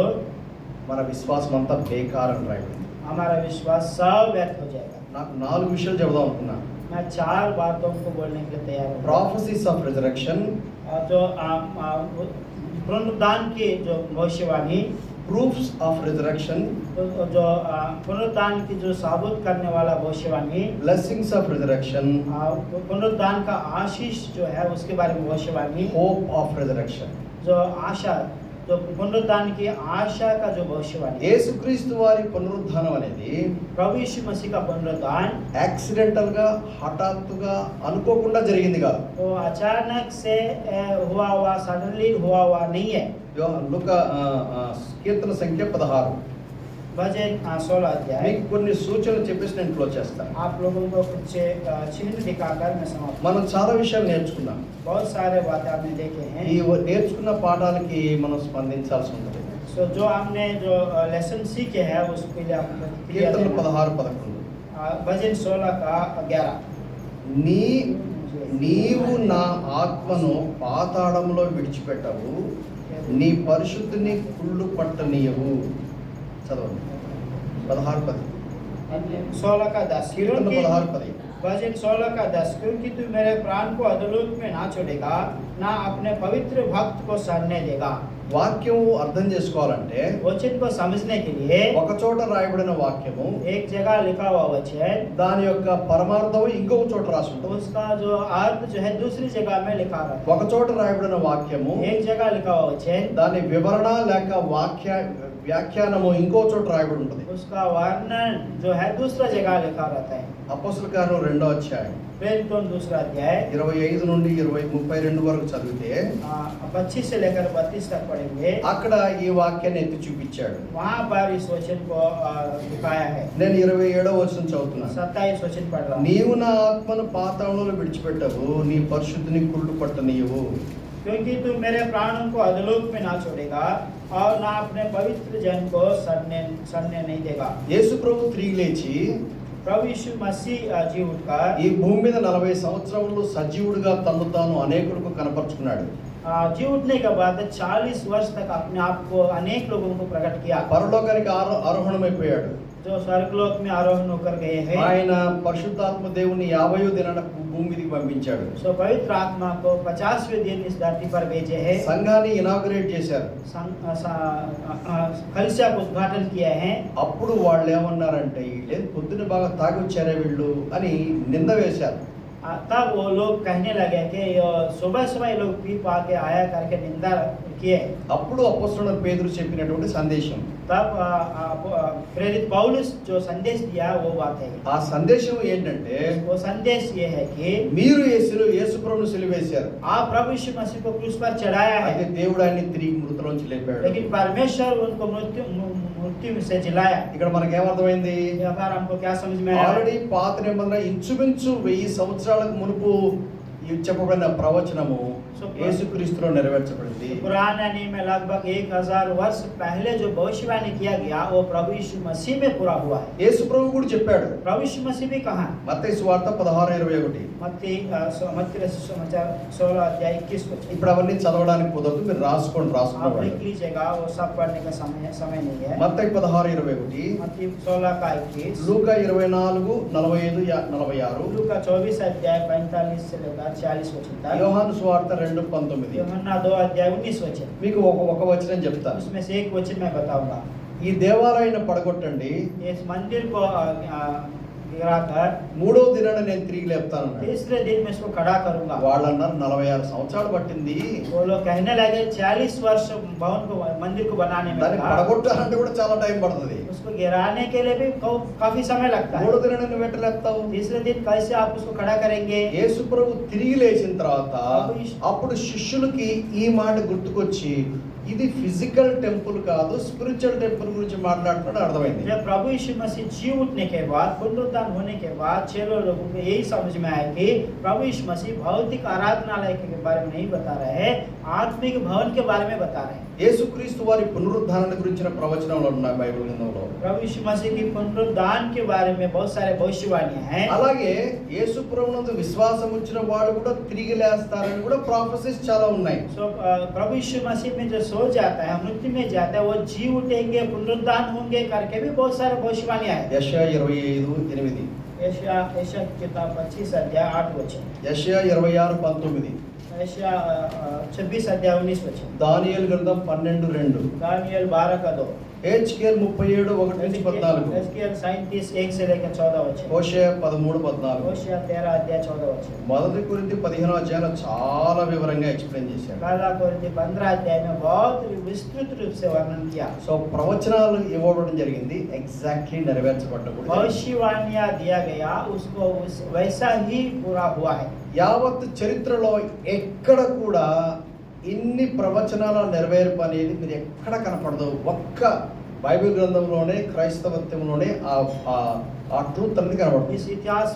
మన విశ్వాసం అంతా బేకారం రాయబడింది. हमारा विश्वास सब व्यर्थ हो जाएगा। నాకు 4 విషయాలు చెబుదాం అనుకున్నా. मैं 4 बातों को बोलने के लिए तैयार हूँ। Prophecies of resurrection, जो पुनरुत्थान की जो भविष्यवाणी, proofs of resurrection, जो पुनरुत्थान की जो साबुत करने वाला भविष्यवाणी, blessings of resurrection, पुनरुत्थान का आशीष जो है उसके बारे में भविष्यवाणी, hope of resurrection. जो आशा, जो पुनरुत्थान की आशा का जो भविष्यवाणी। యేసుక్రీస్తు వారి పునరుద్ధానం అనేది प्रभु यीशु मसीह का पुनरुत्थान యాక్సిడెంటల్ గా హఠాత్తుగా అనుకోకుండా జరిగింది కాదు. तो अचानक से हुआ सडनली हुआ नहीं है। కీర్తన సంఖ్య 16. भजन 16 अध्याय। మీకు కొన్ని సూచనలు చెప్పేసి నేను క్లోజ్ చేస్తాను. आप लोगों को कुछ चिन्ह दिखाकर मैं समाप्त। మనం చాలా విషయాలు నేర్చుకున్నాం. बहुत सारे बातें आपने देखे हैं। ఈ నేర్చుకున్న పాఠాలకి మనం స్పందించాల్సి ఉంటుంది. सो जो हमने जो लेसन सीखे हैं उसके लिए हम प्रतिक्रिया కీర్తన देना। 16:11. भजन 16 का 11। నీవు నా ఆత్మను పాతాళంలో విడిచిపెట్టవు, నీ పరిశుద్ధిని కుళ్ళు పట్టనీయవు. చదవండి 16:10. 16 का 10। కీర్తన 16:10. भजन 16 का 10। क्योंकि तू मेरे प्राण को अधोलोक में ना छोड़ेगा, ना अपने पवित्र भक्त को सड़ने देगा। వాక్యం అర్థం చేసుకోవాలంటే वचन को समझने के लिए ఒక చోట రాయబడిన వాక్యము एक जगह लिखा हुआ वचन, దాని యొక్క పరమార్థం ఇంకొక చోట రాసి ఉంటుంది. उसका जो अर्थ जो है दूसरी जगह में लिखा रहता ఒక చోట రాయబడిన వాక్యము है। एक जगह लिखा हुआ वचन, దాని వివరణ లేక వ్యాఖ్యానము ఇంకో చోట రాయబడి ఉంటుంది. उसका वर्णन जो है दूसरा जगह लिखा रहता है। అపోస్తల కార్యం 2వ అధ్యాయం प्रेरितों दूसरा अध्याय 25 నుండి 32 వరకు చదివితే 25 से लेकर 32 तक पढ़ेंगे। అక్కడ ఈ వాక్యాన్ని ఎత్తి చూపించాడు. वहाँ पर इस वचन को दिखाया है। నేను 27వ వచనం చదువుతున్నాను. 27 वचन पढ़ रहा हूँ। నీవు నా ఆత్మను పాతాళంలో విడిచిపెట్టవు, నీ పరిశుద్ధిని కుళ్ళు పట్టనీయవు. क्योंकि तू मेरे प्राणों को अधोलोक में ना छोड़ेगा और ना अपने पवित्र जन को सड़ने नहीं देगा। యేసు ప్రభు తిరిగి లేచి प्रभु यीशु मसीह जी उठकर ఈ భూమి మీద 40 సంవత్సరాలు సజీవుడిగా తన్ను తాను అనేకులకు కనపరుచుకున్నాడు. जी उठने के बाद 40 वर्ष तक अपने आप को अनेक लोगों को प्रकट किया। పరలోకానికి ఆరోహణమైపోయాడు. जो स्वर्गलोक में आरोहण होकर गए हैं। ఆయన పరిశుద్ధాత్మ దేవుని 50వ దినాన భూమి మీదకి పంపించాడు. सो पवित्र आत्मा को 50वें दिन इस धरती पर भेजे हैं। సంఘాన్ని ఇనాగ్రేట్ చేశారు. कलीसिया को उद्घाटन किया है। అప్పుడు వాళ్ళు ఏమన్నారంటే వీళ్ళేం పొద్దున బాగా తాగి వచ్చారే వీళ్ళు అని నింద వేశారు. तब वो लोग कहने लगे कि सुबह सुबह लोग पी पा के आया करके निंदा किए। అప్పుడు అపోస్తలుడైన పేతురు చెప్పినటువంటి సందేశం, तब प्रेरित पौलुस जो संदेश दिया वो बात है। ఆ సందేశం ఏంటంటే वो संदेश ये है कि మీరు యేసు ప్రభువును సిలువేశారు, आप प्रभु यीशु मसीह को क्रूस पर चढ़ाया అయితే है, దేవుడు ఆయన్ని తిరిగి మృతులోంచి లేపాడు. लेकिन परमेश्वर उनको मृत्यु से जिलाया। ఇక్కడ మనకేమర్థమైంది? व्यापार हमको क्या समझ में आया? ఆల్రెడీ పాత నిబంధన ఇంచుమించు 1000 సంవత్సరాలకు మునుపు ఈ చెప్పబడిన ప్రవచనము So, యేసుక్రీస్తులో నెరవేర్చబడింది. पुराने नियम में लगभग 1000 वर्ष पहले जो भविष्यवाणी किया गया वो प्रभु यीशु मसीह में पूरा हुआ है। యేసు ప్రభు కూడా చెప్పాడు. प्रभु यीशु मसीह भी कहा మత్తయి సువార్త 16:21. मत्ती समाचार 16 अध्याय 21 वचन। ఇప్పుడు అవన్నీ చదవడానికి కుదరదు, మీరు రాసుకోండి, आप రాసుకోవాలి. लिख लीजिएगा, वो सब पढ़ने का समय नहीं है। మత్తయి 16:21, मत्ती 16 का 21, లూకా 24:45-46, लूका 24 अध्याय 45 से लेकर 46 वचन तक, యోహాను సువార్త 2:19. यूहन्ना 2 अध्याय 19 वचन। మీకు ఒక వచనం చెప్తాను. उसमें से एक वचन मैं बताऊंगा। ఈ దేవాలయాన్ని పడగొట్టండి, इस मंदिर को गिराकर మూడో దినాన నేను తిరిగి లేపుతాను. तीसरे दिन में इसको खड़ा करूंगा। వాళ్ళు अన్నారు 46 సంవత్సరాలు పట్టింది, वो लोग कहने लगे 40 वर्ष भवन को मंदिर को बनाने में దాన్ని लगा। పడగొట్టాలంటే కూడా చాలా టైం పడుతుంది. उसको गिराने के लिए भी काफी समय लगता है। మూడో దినాన నువ్వు ఎట్లా లేపుతావు? तीसरे दिन कैसे आप उसको खड़ा करेंगे? యేసు ప్రభు తిరిగి లేచిన తర్వాత అప్పుడు శిష్యులకి ఈ మాట గుర్తుకొచ్చి, ఇది ఫిజికల్ టెంపుల్ కాదు, స్పిరిచువల్ టెంపుల్ గురించి మాట్లాడుతున్నాడు అర్థమైంది. जब प्रभु यीशु मसीह जी उठने के बाद, पुनरुत्थान होने के बाद चेलों लोगों को यही समझ में आया कि प्रभु यीशु मसीह भौतिक आराधनालय के बारे में नहीं बता रहे हैं, आत्मिक भवन के बारे में बता रहे हैं। యేసుక్రీస్తు వారి పునరుద్ధారణ గురించిన ప్రవచనాలు ఉన్నాయి బైబిల్ గ్రంథంలో. प्रभु यीशु मसीह की पुनरुत्थान के बारे में बहुत सारे भविष्यवाणियां हैं। అలాగే యేసు ప్రభునందు విశ్వాసం ఉంచిన వాళ్ళు కూడా తిరిగి లేస్తారని కూడా ప్రాఫెసీస్ చాలా ఉన్నాయి. सो प्रभु यीशु मसीह में जो सो जाता है, मृत्यु में जाता है, वो जी उठेंगे, पुनरुत्थान होंगे करके भी बहुत सारे भविष्यवाणियां हैं। యెషయా 25:8, यशायाह की किताब 25 अध्याय 8 वचन, యెషయా 26:19, यशायाह 26 अध्याय 19 वचन, దానియేలు గ్రంథం 12:2, दानियल 12 का 2, హెచ్కేల్ 37:1-14, एस्केल 37 1 से लेकर 14 वचन, హోషేయ 13:14. होशिया 13 अध्याय 14 वचन, మొదటి కొరింథీ 15వ అధ్యాయంలో చాలా వివరంగా ఎక్స్ప్లెయిన్ చేశారు. पहला कोरिन्थी 15 अध्याय में बहुत विस्तृत रूप से वर्णन किया। సో ప్రవచనాలు ఇవ్వడం జరిగింది, ఎగ్జాక్ట్లీ నెరవేర్చబడ్డప్పుడు भविष्यवाणियां दिया गया, उसको वैसा ही पूरा हुआ है। యావత్ చరిత్రలో ఎక్కడ కూడా ఇన్ని ప్రవచనాల నెరవేర్పు అనేది మీరు ఎక్కడ కనపడదు. ఒక్క బైబిల్ గ్రంథంలోనే, క్రైస్తవత్వంలోనే ఆ ట్రూత్ అనేది కనపడుతుంది. इस इतिहास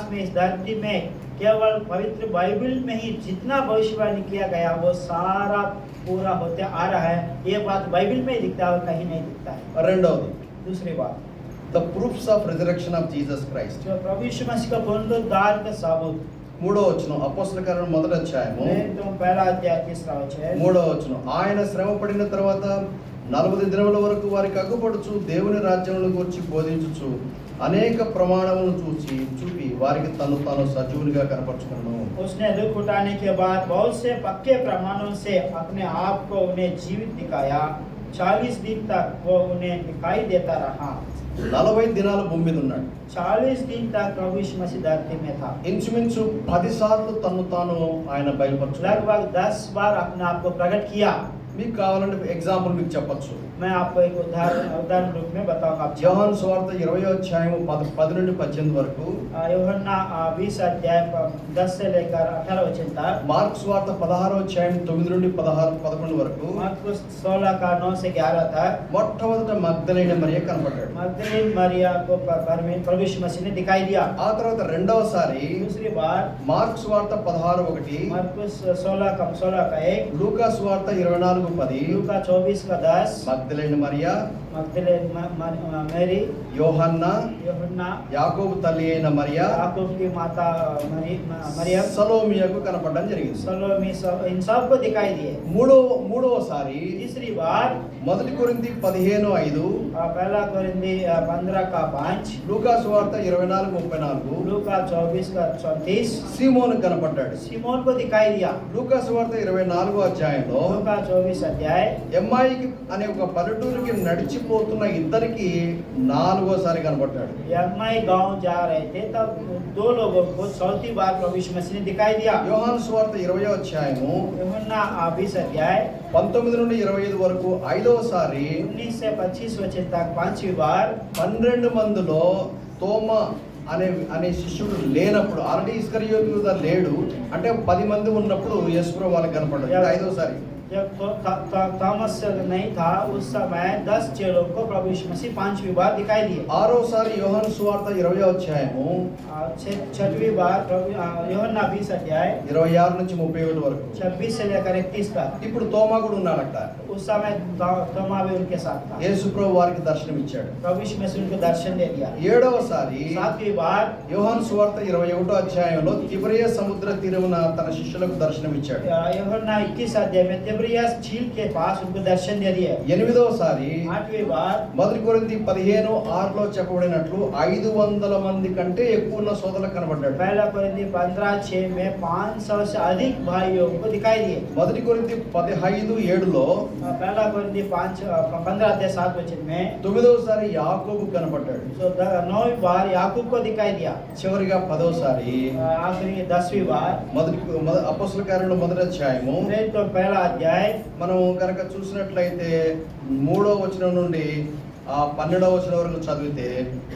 में इस धरती में केवल पवित्र बाइबल में ही जितना भविष्यवाणी किया गया वो सारा पूरा होते आ रहा है। ये बात बाइबल में दिखता है और कहीं नहीं दिखता है। రెండవది, दूसरी बात, the proofs of resurrection of Jesus Christ. जो प्रभु यीशु मसीह का पुनरुद्धार का सबूत। మూడో వచనం, అపోస్తల కార్యం మొదటి అధ్యాయము पहला अध्याय 3 वचन, మూడో వచనం, ఆయన శ్రమ పడిన తర్వాత 40 దినముల వరకు వారికి అగ్గుపడుచు దేవుని రాజ్యమును గురించి బోధించుచు అనేక ప్రమాణములను చూపి వారికి తను తాను సజీవునిగా కనపరుచుకున్నాను. उसने दुख उठाने के बाद बहुत से पक्के प्रमाणों से अपने आप को उन्हें जीवित दिखाया। 40 दिन तक वो उन्हें दिखाई देता रहा। 40 దినాలు భూమి మీద ఉన్నాడు. 40 दिन तक प्रभु यीशु मसीह धरती में था। ఇంచుమించు 10 సార్లు తను తాను ఆయన బయలుపరచుకున్నాడు. लगभग 10 बार अपने आप को प्रकट किया। మీకు కావాలంటే ఎగ్జాంపుల్ మీకు చెప్పొచ్చు. मैं आपको एक उदाहरण रूप में बताऊंगा। యోహాను సువార్త 20వ అధ్యాయము 10-18 వరకు, यूहन्ना 20 अध्याय 10 से लेकर 18 वचन तक, మార్కు సువార్త 16వ అధ్యాయం 9-11 వరకు, मरकुस 16 का 9 से 11 तक మొట్టమొదట మగ్దలైన మరియ కనపడ్డాడు. मगदलीन मरिया को प्रभु यीशु मसीह ने दिखाई दिया। ఆ తర్వాత రెండవసారి दूसरी बार మార్కు సువార్త 16:1, मरकुस 16 का 1, లూకా సువార్త 24:10, लूका 24 का 10, మగ్దలైన మరియ, मगदलीन मैरी, యోహన్నా, यूहन्ना, యాకోబు తల్లి అయిన మరియ, याकूब की माता मरियम, సలోమియకు కనపడడం జరిగింది. सलोमी, इन सबको दिखाई दिए। మూడవసారి तीसरी बार మొదటి కొరింథీ 15:5, पहला कोरिन्थी 15 का 5, లూకా సువార్త 24:34, लूका 24 का 34, సీమోను కనపడ్డాడు. सिमोन को दिखाई दिया। లూకా సువార్త 24వ అధ్యాయంలో लूका 24 अध्याय, ఎమ్మాయికి అనే ఒక పల్లెటూరికి నడిచిపోతున్న ఇద్దరికి 4వసారి కనపడ్డాడు. यम्माई गांव जा रहे थे तब 2 लोगों को चौथी बार प्रभु यीशु मसीह ने दिखाई दिया। యోహాను సువార్త 20వ అధ్యాయము यूहन्ना 20 अध्याय 19-25 వరకు 5వసారి 19 से 25 वचन तक 5वीं बार 12 మందిలో తోమ అనే శిష్యుడు లేనప్పుడు, ఆల్రెడీ ఇస్కరియోతు యూదా లేడు అంటే 10 మంది ఉన్నప్పుడు యేసు ప్రభు వాళ్ళకి కనపడ్డాడు. 5వసారి जब थॉमस नहीं था उस समय 10 चेलों को प्रभु यीशु मसीह 5वीं बार दिखाई दिए। ఆరోసారి యోహాను సువార్త 20వ అధ్యాయము 6वीं बार యోహన్నా 20 अध्याय 26 నుంచి 31 వరకు. 26 से लेकर 31 तक। ఇప్పుడు తోమా కూడా ఉన్నాడు అక్కడ. उस समय थोमा भी उनके साथ था। యేసు ప్రభు వారికి దర్శనం ఇచ్చాడు. प्रभु यीशु मसीह उनको दर्शन दे दिया। 7వసారి 7वीं बार యోహాను సువార్త 21వ అధ్యాయంలో తిబెరియ సముద్ర తీరమున తన శిష్యులకు దర్శనం ఇచ్చాడు. యోహన్నా 21 अध्याय में तिब्रियस झील के पास उनको दर्शन दे दिया। 8వసారి 8वीं बार మొదటి కొరింథీ 15:6లో చెప్పబడినట్లు 500 మంది కంటే ఎక్కువ ఉన్న సోదరులకు కనబడ్డాడు. पहला कोरिन्थी 15:6 में 500 से अधिक भाइयों को दिखाई दिए। మొదటి కొరింథీ 15:7లో पहला कोरिन्थी 15 अध्याय 7 वचन में 9వసారి యాకోబు కనబడ్డాడు. 9वीं बार याकूब को दिखाई दिया। చివరిగా 10వసారి आखिरी 10वीं बार అపోస్తల కార్యములు మొదటి అధ్యాయము तो पहला अध्याय మనం కనుక చూసినట్లయితే 3వ వచనం నుండి 12వ వచనం వరకు చదివితే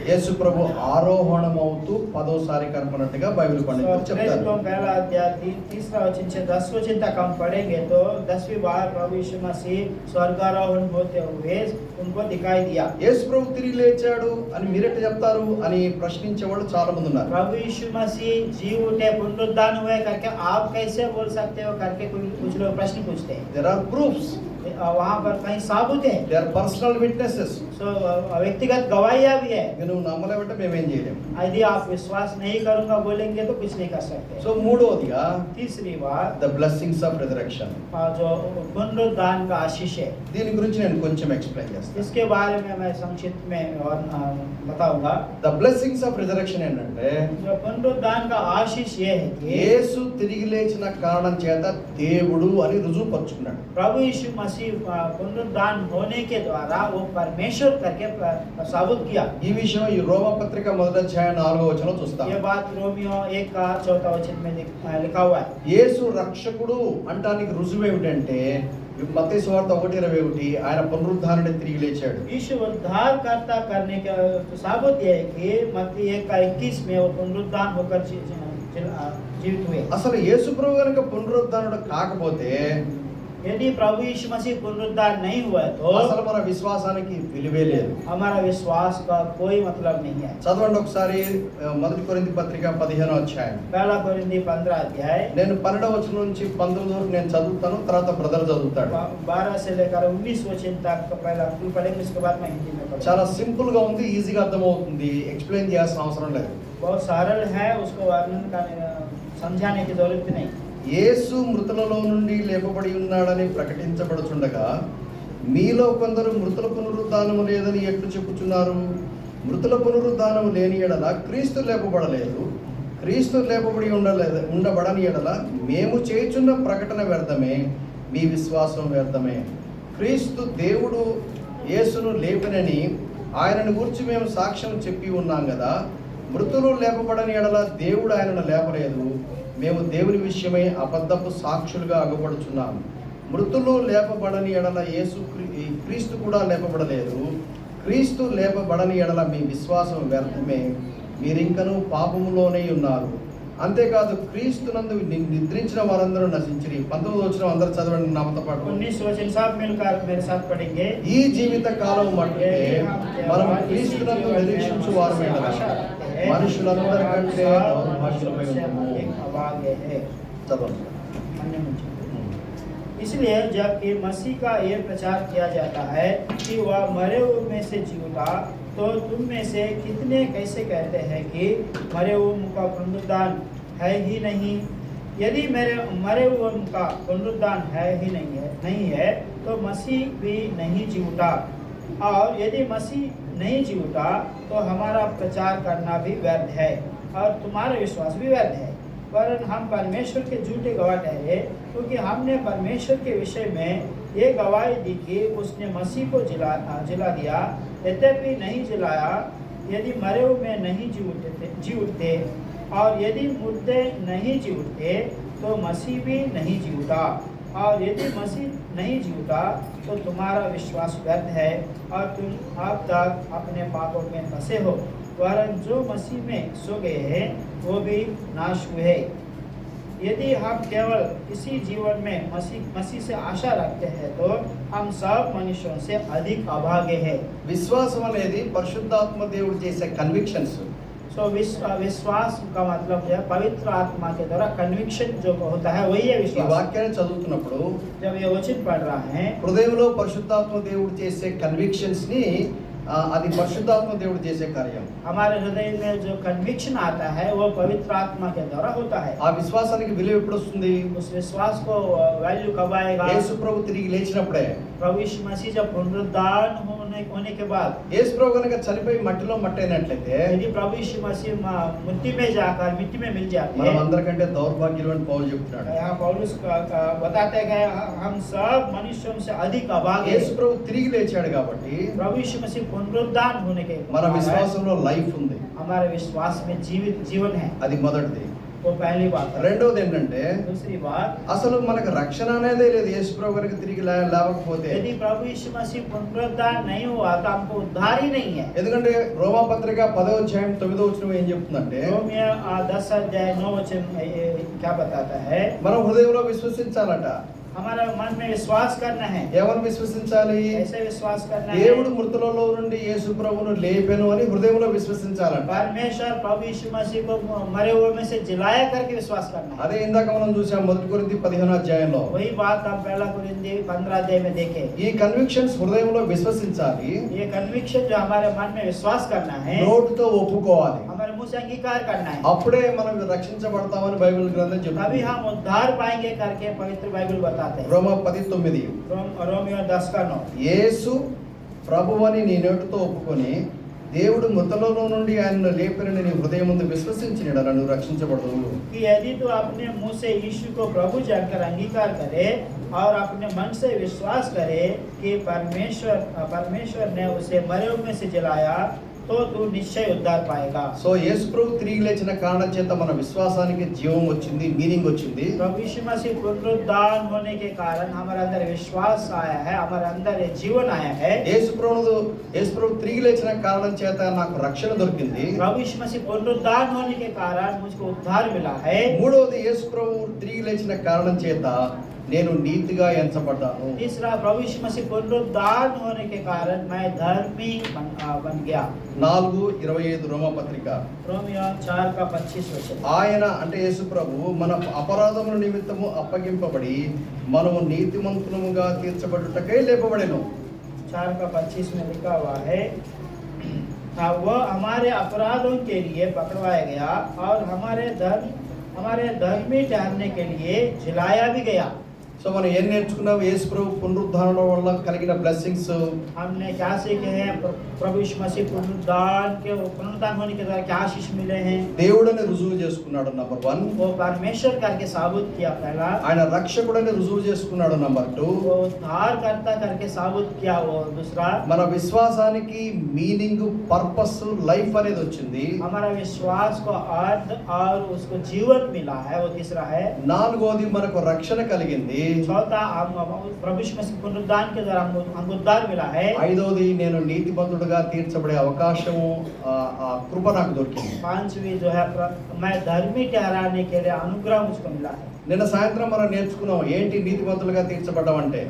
యేసు ప్రభు ఆరోహణం అవుతూ 10వసారి కనపడినట్టుగా బైబిల్ పండితులు చెప్తారు. तो पहला अध्याय 3रा वचन से 10 वचन तक हम पढ़ेंगे तो 10वीं बार प्रभु यीशु मसीह स्वर्गारोहण होते हुए उनको दिखाई दिया। యేసు ప్రభు తిరిగి లేచాడు అని మీరెట్లా చెప్తారు అని ప్రశ్నించే వాళ్ళు చాలా మంది ఉన్నారు. प्रभु यीशु मसीह जी उठे पुनरुत्थान हुए करके आप कैसे बोल सकते हो करके कुछ लोग प्रश्न पूछते हैं। देयर आर प्रूफ्स, वहाँ पर कहीं साबुत है। There are personal witnesses. So व्यक्तिगत गवाहियाँ भी है। నువ్వు నమ్మలేమంటే మేమేం చేయలేము. यदि आप विश्वास नहीं करूंगा बोलेंगे तो कुछ नहीं कर सकते। సో మూడోదిగా तीसरी बात ద బ్లెస్సింగ్స్ ఆఫ్ రిజరెక్షన్. जो पुनरुत्थान का आशीष है, దీని గురించి నేను కొంచెం ఎక్స్ప్లెయిన్ చేస్తాను. इसके बारे में मैं संक्षिप्त में और बताऊंगा। ద బ్లెస్సింగ్స్ ఆఫ్ రిజరెక్షన్ ఏంటంటే जो पुनरुत्थान का आशीष ये है कि యేసు తిరిగి లేచిన కారణం చేత దేవుడు అని రుజువుపరుచుకున్నాడు. प्रभु यीशु मसीह पुनरुत्थान होने के द्वारा वो परमेश्वर करके साबित किया। ఈ విషయం ఈ రోమా పత్రిక మొదటి అధ్యాయం 4వ వచనంలో చూస్తాం. ये बात रोमियो 1 का 4 वचन में लिखा हुआ है। యేసు రక్షకుడు అంటానికి రుజువు ఏమిటంటే మత్తయి సువార్త 1:21 ఆయన పునరుద్ధానుడే తిరిగి లేచాడు. यीशु उद्धारकर्ता करने का साबित ये है कि मत्ती 1:21 में वो पुनरुत्थान होकर जीवित हुए। అసలు యేసు ప్రభు గనుక పునరుద్ధానుడు కాకపోతే यदि प्रभु यीशु मसीह पुनरुद्धार नहीं हुआ तो అసలు మన విశ్వాసానికి విలువే లేదు. हमारा विश्वास का कोई मतलब नहीं है। చదవండి ఒకసారి మొదటి కొరింథీ పత్రిక 15వ అధ్యాయం. पहला कोरिन्थी 15 अध्याय నేను 12వ వచనం నుంచి 19 వరకు నేను చదువుతాను, తర్వాత బ్రదర్ చదువుతాడు. 12 से लेकर 19 वचन तक पहला हम पढ़ेंगे, उसके बाद मैं हिंदी में पढ़ूंगा। చాలా సింపుల్ గా ఉంది, ఈజీగా అర్థమవుతుంది, ఎక్స్ప్లెయిన్ చేయాల్సిన అవసరం లేదు. बहुत सरल है, उसको वर्णन करने समझाने की जरूरत नहीं। యేసు మృతులలో నుండి లేపబడి ఉన్నాడని ప్రకటించబడుచుండగా మీలో కొందరు మృతుల పునరుద్ధానము లేదని ఎట్లు చెప్పుచున్నారు? మృతుల పునరుద్ధానము లేని ఎడల క్రీస్తు లేపబడలేదు. క్రీస్తు లేపబడి ఉండబడని ఎడల మేము చేయుచున్న ప్రకటన వ్యర్థమే, మీ విశ్వాసం వ్యర్థమే. క్రీస్తు దేవుడు యేసును లేపనని ఆయనను గురించి మేము సాక్ష్యం చెప్పి ఉన్నాం కదా. మృతులు లేపబడని ఎడల దేవుడు ఆయనను లేపలేదు. మేము దేవుని విషయమై అబద్ధపు సాక్షులుగా అగపడుచున్నాము. మృతులు లేపబడని ఎడల క్రీస్తు కూడా లేపబడలేదు. క్రీస్తు లేపబడని ఎడల మీ విశ్వాసం వ్యర్థమే, మీరింకనూ పాపములోనే ఉన్నారు. అంతేకాదు క్రీస్తునందు నిద్రించిన వారందరూ నశించిరి. 19వ వచనం అందరూ చదవండి నామతో పాటు. 19 वचन सब मिलकर मेरे साथ पढ़ेंगे। ఈ జీవిత కాలం మట్టుకే మనం క్రీస్తునందు నిరీక్షించు వారమే కదా మనుషులందరికంటే దౌర్భాగ్యులమై ఉన్నాము. చదవండి. इसलिए जबकि मसीह का ये प्रचार किया जाता है कि वह मरे हुए में से जी उठा, तो तुम में से कितने कैसे कहते हैं कि मरे हुए का पुनरुत्थान है ही नहीं? यदि मरे हुए का पुनरुत्थान है ही नहीं है तो मसीह भी नहीं जी उठा, और यदि मसीह नहीं जी उठा तो हमारा प्रचार करना भी व्यर्थ है और तुम्हारा विश्वास भी व्यर्थ है। वरन हम परमेश्वर के झूठे गवाह ठहरे, क्योंकि हमने परमेश्वर के विषय में ये गवाही दी कि उसने मसीह को जिला दिया, यद्यपि नहीं जिलाया। यदि मरे हुए में नहीं जी उठते और यदि मुर्दे नहीं जी उठते तो मसीह भी नहीं जी उठा, और यदि मसीह नहीं जी उठा तो तुम्हारा विश्वास व्यर्थ है और तुम अब तक अपने पापों में फंसे हो। वरन जो मसीह में सो गए हैं वो भी नाश हुए। यदि हम केवल इसी जीवन में मसीह से आशा रखते हैं तो हम सब मनुष्यों से अधिक अभागे हैं। విశ్వాసం అనేది పరిశుద్ధాత్మ దేవుడు చేసే కన్విక్షన్స్. सो विश्वास का मतलब है पवित्र आत्मा के द्वारा कन्विक्शन जो होता है वही है ఈ विश्वास। వాక్యాన్ని చదువుతున్నప్పుడు जब ये वचन पढ़ रहा है హృదయంలో పరిశుద్ధాత్మ దేవుడు చేసే కన్విక్షన్స్ ని అది పరిశుద్ధాత్మ దేవుడు చేసే కార్యం. हमारे हृदय में जो कन्विक्शन आता है वो पवित्र आत्मा के द्वारा होता है। ఆ విశ్వాసానికి విలువ ఎప్పుడు వస్తుంది? उस विश्वास को वैल्यू कब आएगा? యేసు ప్రభు తిరిగి లేచినప్పుడే. प्रभु यीशु मसीह जब पुनरुद्धार होने के बाद, యేసు ప్రభు కనుక చనిపోయి మట్టిలో మట్టి అయినట్లయితే यदि प्रभु यीशु मसीह मिट्टी में जाकर मिट्टी में मिल जाते మనం हैं, అందరికంటే దౌర్భాగ్యులు అని పౌలు చెప్తున్నాడు. यहाँ पौलुस बताते हैं हम सब मनुष्यों से अधिक अभागे। యేసు ప్రభు తిరిగి లేచాడు కాబట్టి प्रभु यीशु मसीह पुनरुद्धार होने के మన कारण విశ్వాసంలో లైఫ్ ఉంది. हमारे विश्वास में जीवन है। అది మొదటిది. वो पहली बात है। రెండోది ఏంటంటే दूसरी बात, అసలు మనకు రక్షణ అనేదే లేదు యేసు ప్రభు కనుక తిరిగి లేవకపోతే. यदि प्रभु यीशु मसीह पुनरुद्धार नहीं हुआ तो हमको उद्धार ही नहीं है। ఎందుకంటే రోమా పత్రిక 10వ అధ్యాయం 9వ వచనం ఏం చెప్తుందంటే रोमियो 10 अध्याय 9 वचन क्या बताता है? మనం హృదయంలో విశ్వసించాలట. हमारा मन में विश्वास करना है। ఏమని విశ్వసించాలి? ऐसे विश्वास करना है, దేవుడు మృతులలో నుండి యేసు ప్రభువును లేపెను అని హృదయంలో విశ్వసించాలంట. परमेश्वर प्रभु यीशु मसीह को मरे हुए में से जिलाया करके विश्वास करना है। అదే ఇందాక మనం చూసాం 1 కొరింథీ 15వ అధ్యాయంలో. वही बात हम पहला कुरिन्थी 15 अध्याय में देखे। ఈ కన్విక్షన్స్ హృదయంలో విశ్వసించాలి, ये कन्विक्शन जो हमारे मन में विश्वास करना है, నోటితో ఒప్పుకోవాలి. हमारे मुंह से अंगीकार करना है, అప్పుడే మనం రక్షించబడతామని బైబిల్ గ్రంథం तभी చెప్తుంది. हम उद्धार पाएंगे करके पवित्र बाइबल बताते हैं। రోమా 10:9 रोमियो 10 का 9। యేసు ప్రభువని నీ నోటితో ఒప్పుకొని దేవుడు మృతులలో నుండి ఆయనను లేపినని నీ హృదయం ముందు విశ్వసించిన యెడల నువ్వు రక్షించబడవు. कि यदि तो अपने मुंह से यीशु को प्रभु जानकर अंगीकार करे और अपने मन से विश्वास करे कि परमेश्वर ने उसे मरे हुए में से जलाया तो तू निश्चय उद्धार पाएगा। సో యేసు ప్రభు తిరిగి లేచిన కారణం చేత మన విశ్వాసానికి జీవం వచ్చింది, మీనింగ్ వచ్చింది. प्रभु यीशु मसीह पुनरुद्धार होने के कारण हमारे अंदर विश्वास आया है, हमारे अंदर एक जीवन आया है। యేసు ప్రభు తిరిగి లేచిన కారణం చేత నాకు రక్షణ దొరికింది. प्रभु यीशु मसीह पुनरुद्धार होने के कारण मुझको उद्धार मिला है। మూడవది యేసు ప్రభు తిరిగి లేచిన కారణం చేత నేను నీతిగా ఎంచబడ్డాను. तीसरा, प्रभु यीशु मसीह पुनरुद्धार होने के कारण मैं धर्मी बन गया। 4:25 రోమా పత్రిక. रोमियो 4 का 25 वचन। ఆయన అంటే యేసు ప్రభు మన అపరాధముల నిమిత్తము అప్పగింపబడి మనము నీతిమంతులముగా తీర్చబడుటకై లేపబడెను. 4 का 25 में लिखा हुआ है, वह हमारे अपराधों के लिए पकड़वाया गया और हमारे धर्मी ठहरने के लिए जिलाया भी गया। సో మనం ఏం నేర్చుకున్నాం? యేసు ప్రభు పునరుద్ధారణ వల్ల కలిగిన బ్లెస్సింగ్స్. हमने क्या सीखे हैं? प्रभु यीशु मसीह पुनरुद्धार होने के द्वारा क्या आशीष मिले हैं? దేవుడని రుజువు చేసుకున్నాడు నంబర్ 1. वो परमेश्वर करके साबित किया पहला। ఆయన రక్షకుడని రుజువు చేసుకున్నాడు నంబర్ 2. वो उद्धारकर्ता करके साबित किया वो दूसरा। మన విశ్వాసానికి మీనింగ్, పర్పస్, లైఫ్ అనేది వచ్చింది. हमारा विश्वास को अर्थ और उसको जीवन मिला है, वो तीसरा है। నాలుగోది మనకు రక్షణ కలిగింది. चौथा, प्रभु यीशु मसीह पुनरुद्धार के द्वारा हमको उद्धार मिला है। ఐదోది నేను నీతిమంతుడుగా తీర్చబడే అవకాశము, ఆ కృప నాకు దొరికింది. पांचवी जो है मैं धर्मी ठहराने के लिए अनुग्रह मुझको मिला है। నిన్న సాయంత్రం మనం నేర్చుకున్నాం ఏంటి నీతిమంతులుగా తీర్చబడ్డం అంటే.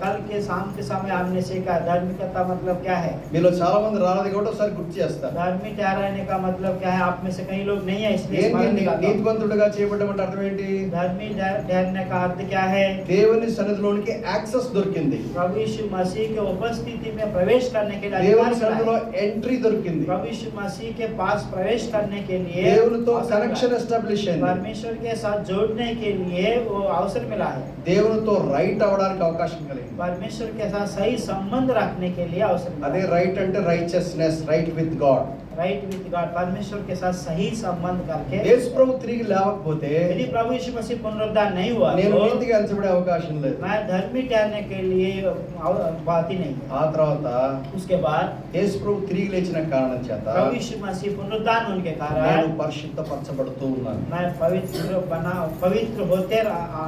कल के शाम के समय हमने सीखा धार्मिकता मतलब क्या है। మీలో చాలా మంది రాలేదు కాబట్టి ఒకసారి గుర్తు చేస్తారు. धर्मी ठहराने का मतलब क्या है? आप में से कई लोग नहीं है, इसलिए ఏంటి स्मरण दिलाता हूं। నీతిమంతుడుగా చేయబడ్డం అంటే అర్థం ఏంటి? धर्मी ठहरने का अर्थ क्या है? దేవుని సన్నిధిలోనికి యాక్సెస్ దొరికింది. प्रभु यीशु मसीह के उपस्थिति में प्रवेश करने के लिए దేవుని अधिकार సన్నిధిలో मिला है। ఎంట్రీ దొరికింది. प्रभु यीशु मसीह के पास प्रवेश करने के लिए దేవునితో अवसर కనెక్షన్ मिला है। ఎస్టాబ్లిష్ అయింది. परमेश्वर के साथ जोड़ने के लिए वो अवसर मिला है। దేవునితో రైట్ అవ్వడానికి అవకాశం కలిగింది. परमेश्वर के साथ सही संबंध रखने के लिए अवसर मिला అదే है। రైట్ అంటే righteousness, right with God. Right with God, परमेश्वर के साथ सही संबंध करके। యేసు ప్రభు తిరిగి లేవకపోతే यदि प्रभु यीशु मसीह पुनरुद्धार नहीं हुआ నేను तो నీతిగా ఎంచబడే అవకాశం లేదు. मैं धर्मी ठहरने के लिए बात ही नहीं है। ఆ తర్వాత उसके बाद యేసు ప్రభు తిరిగి లేచిన కారణం చేత प्रभु यीशु मसीह पुनरुद्धार होने के నేను कारण పరిశుద్ధపరచబడుతూ ఉన్నాను. मैं पवित्र होते रहा।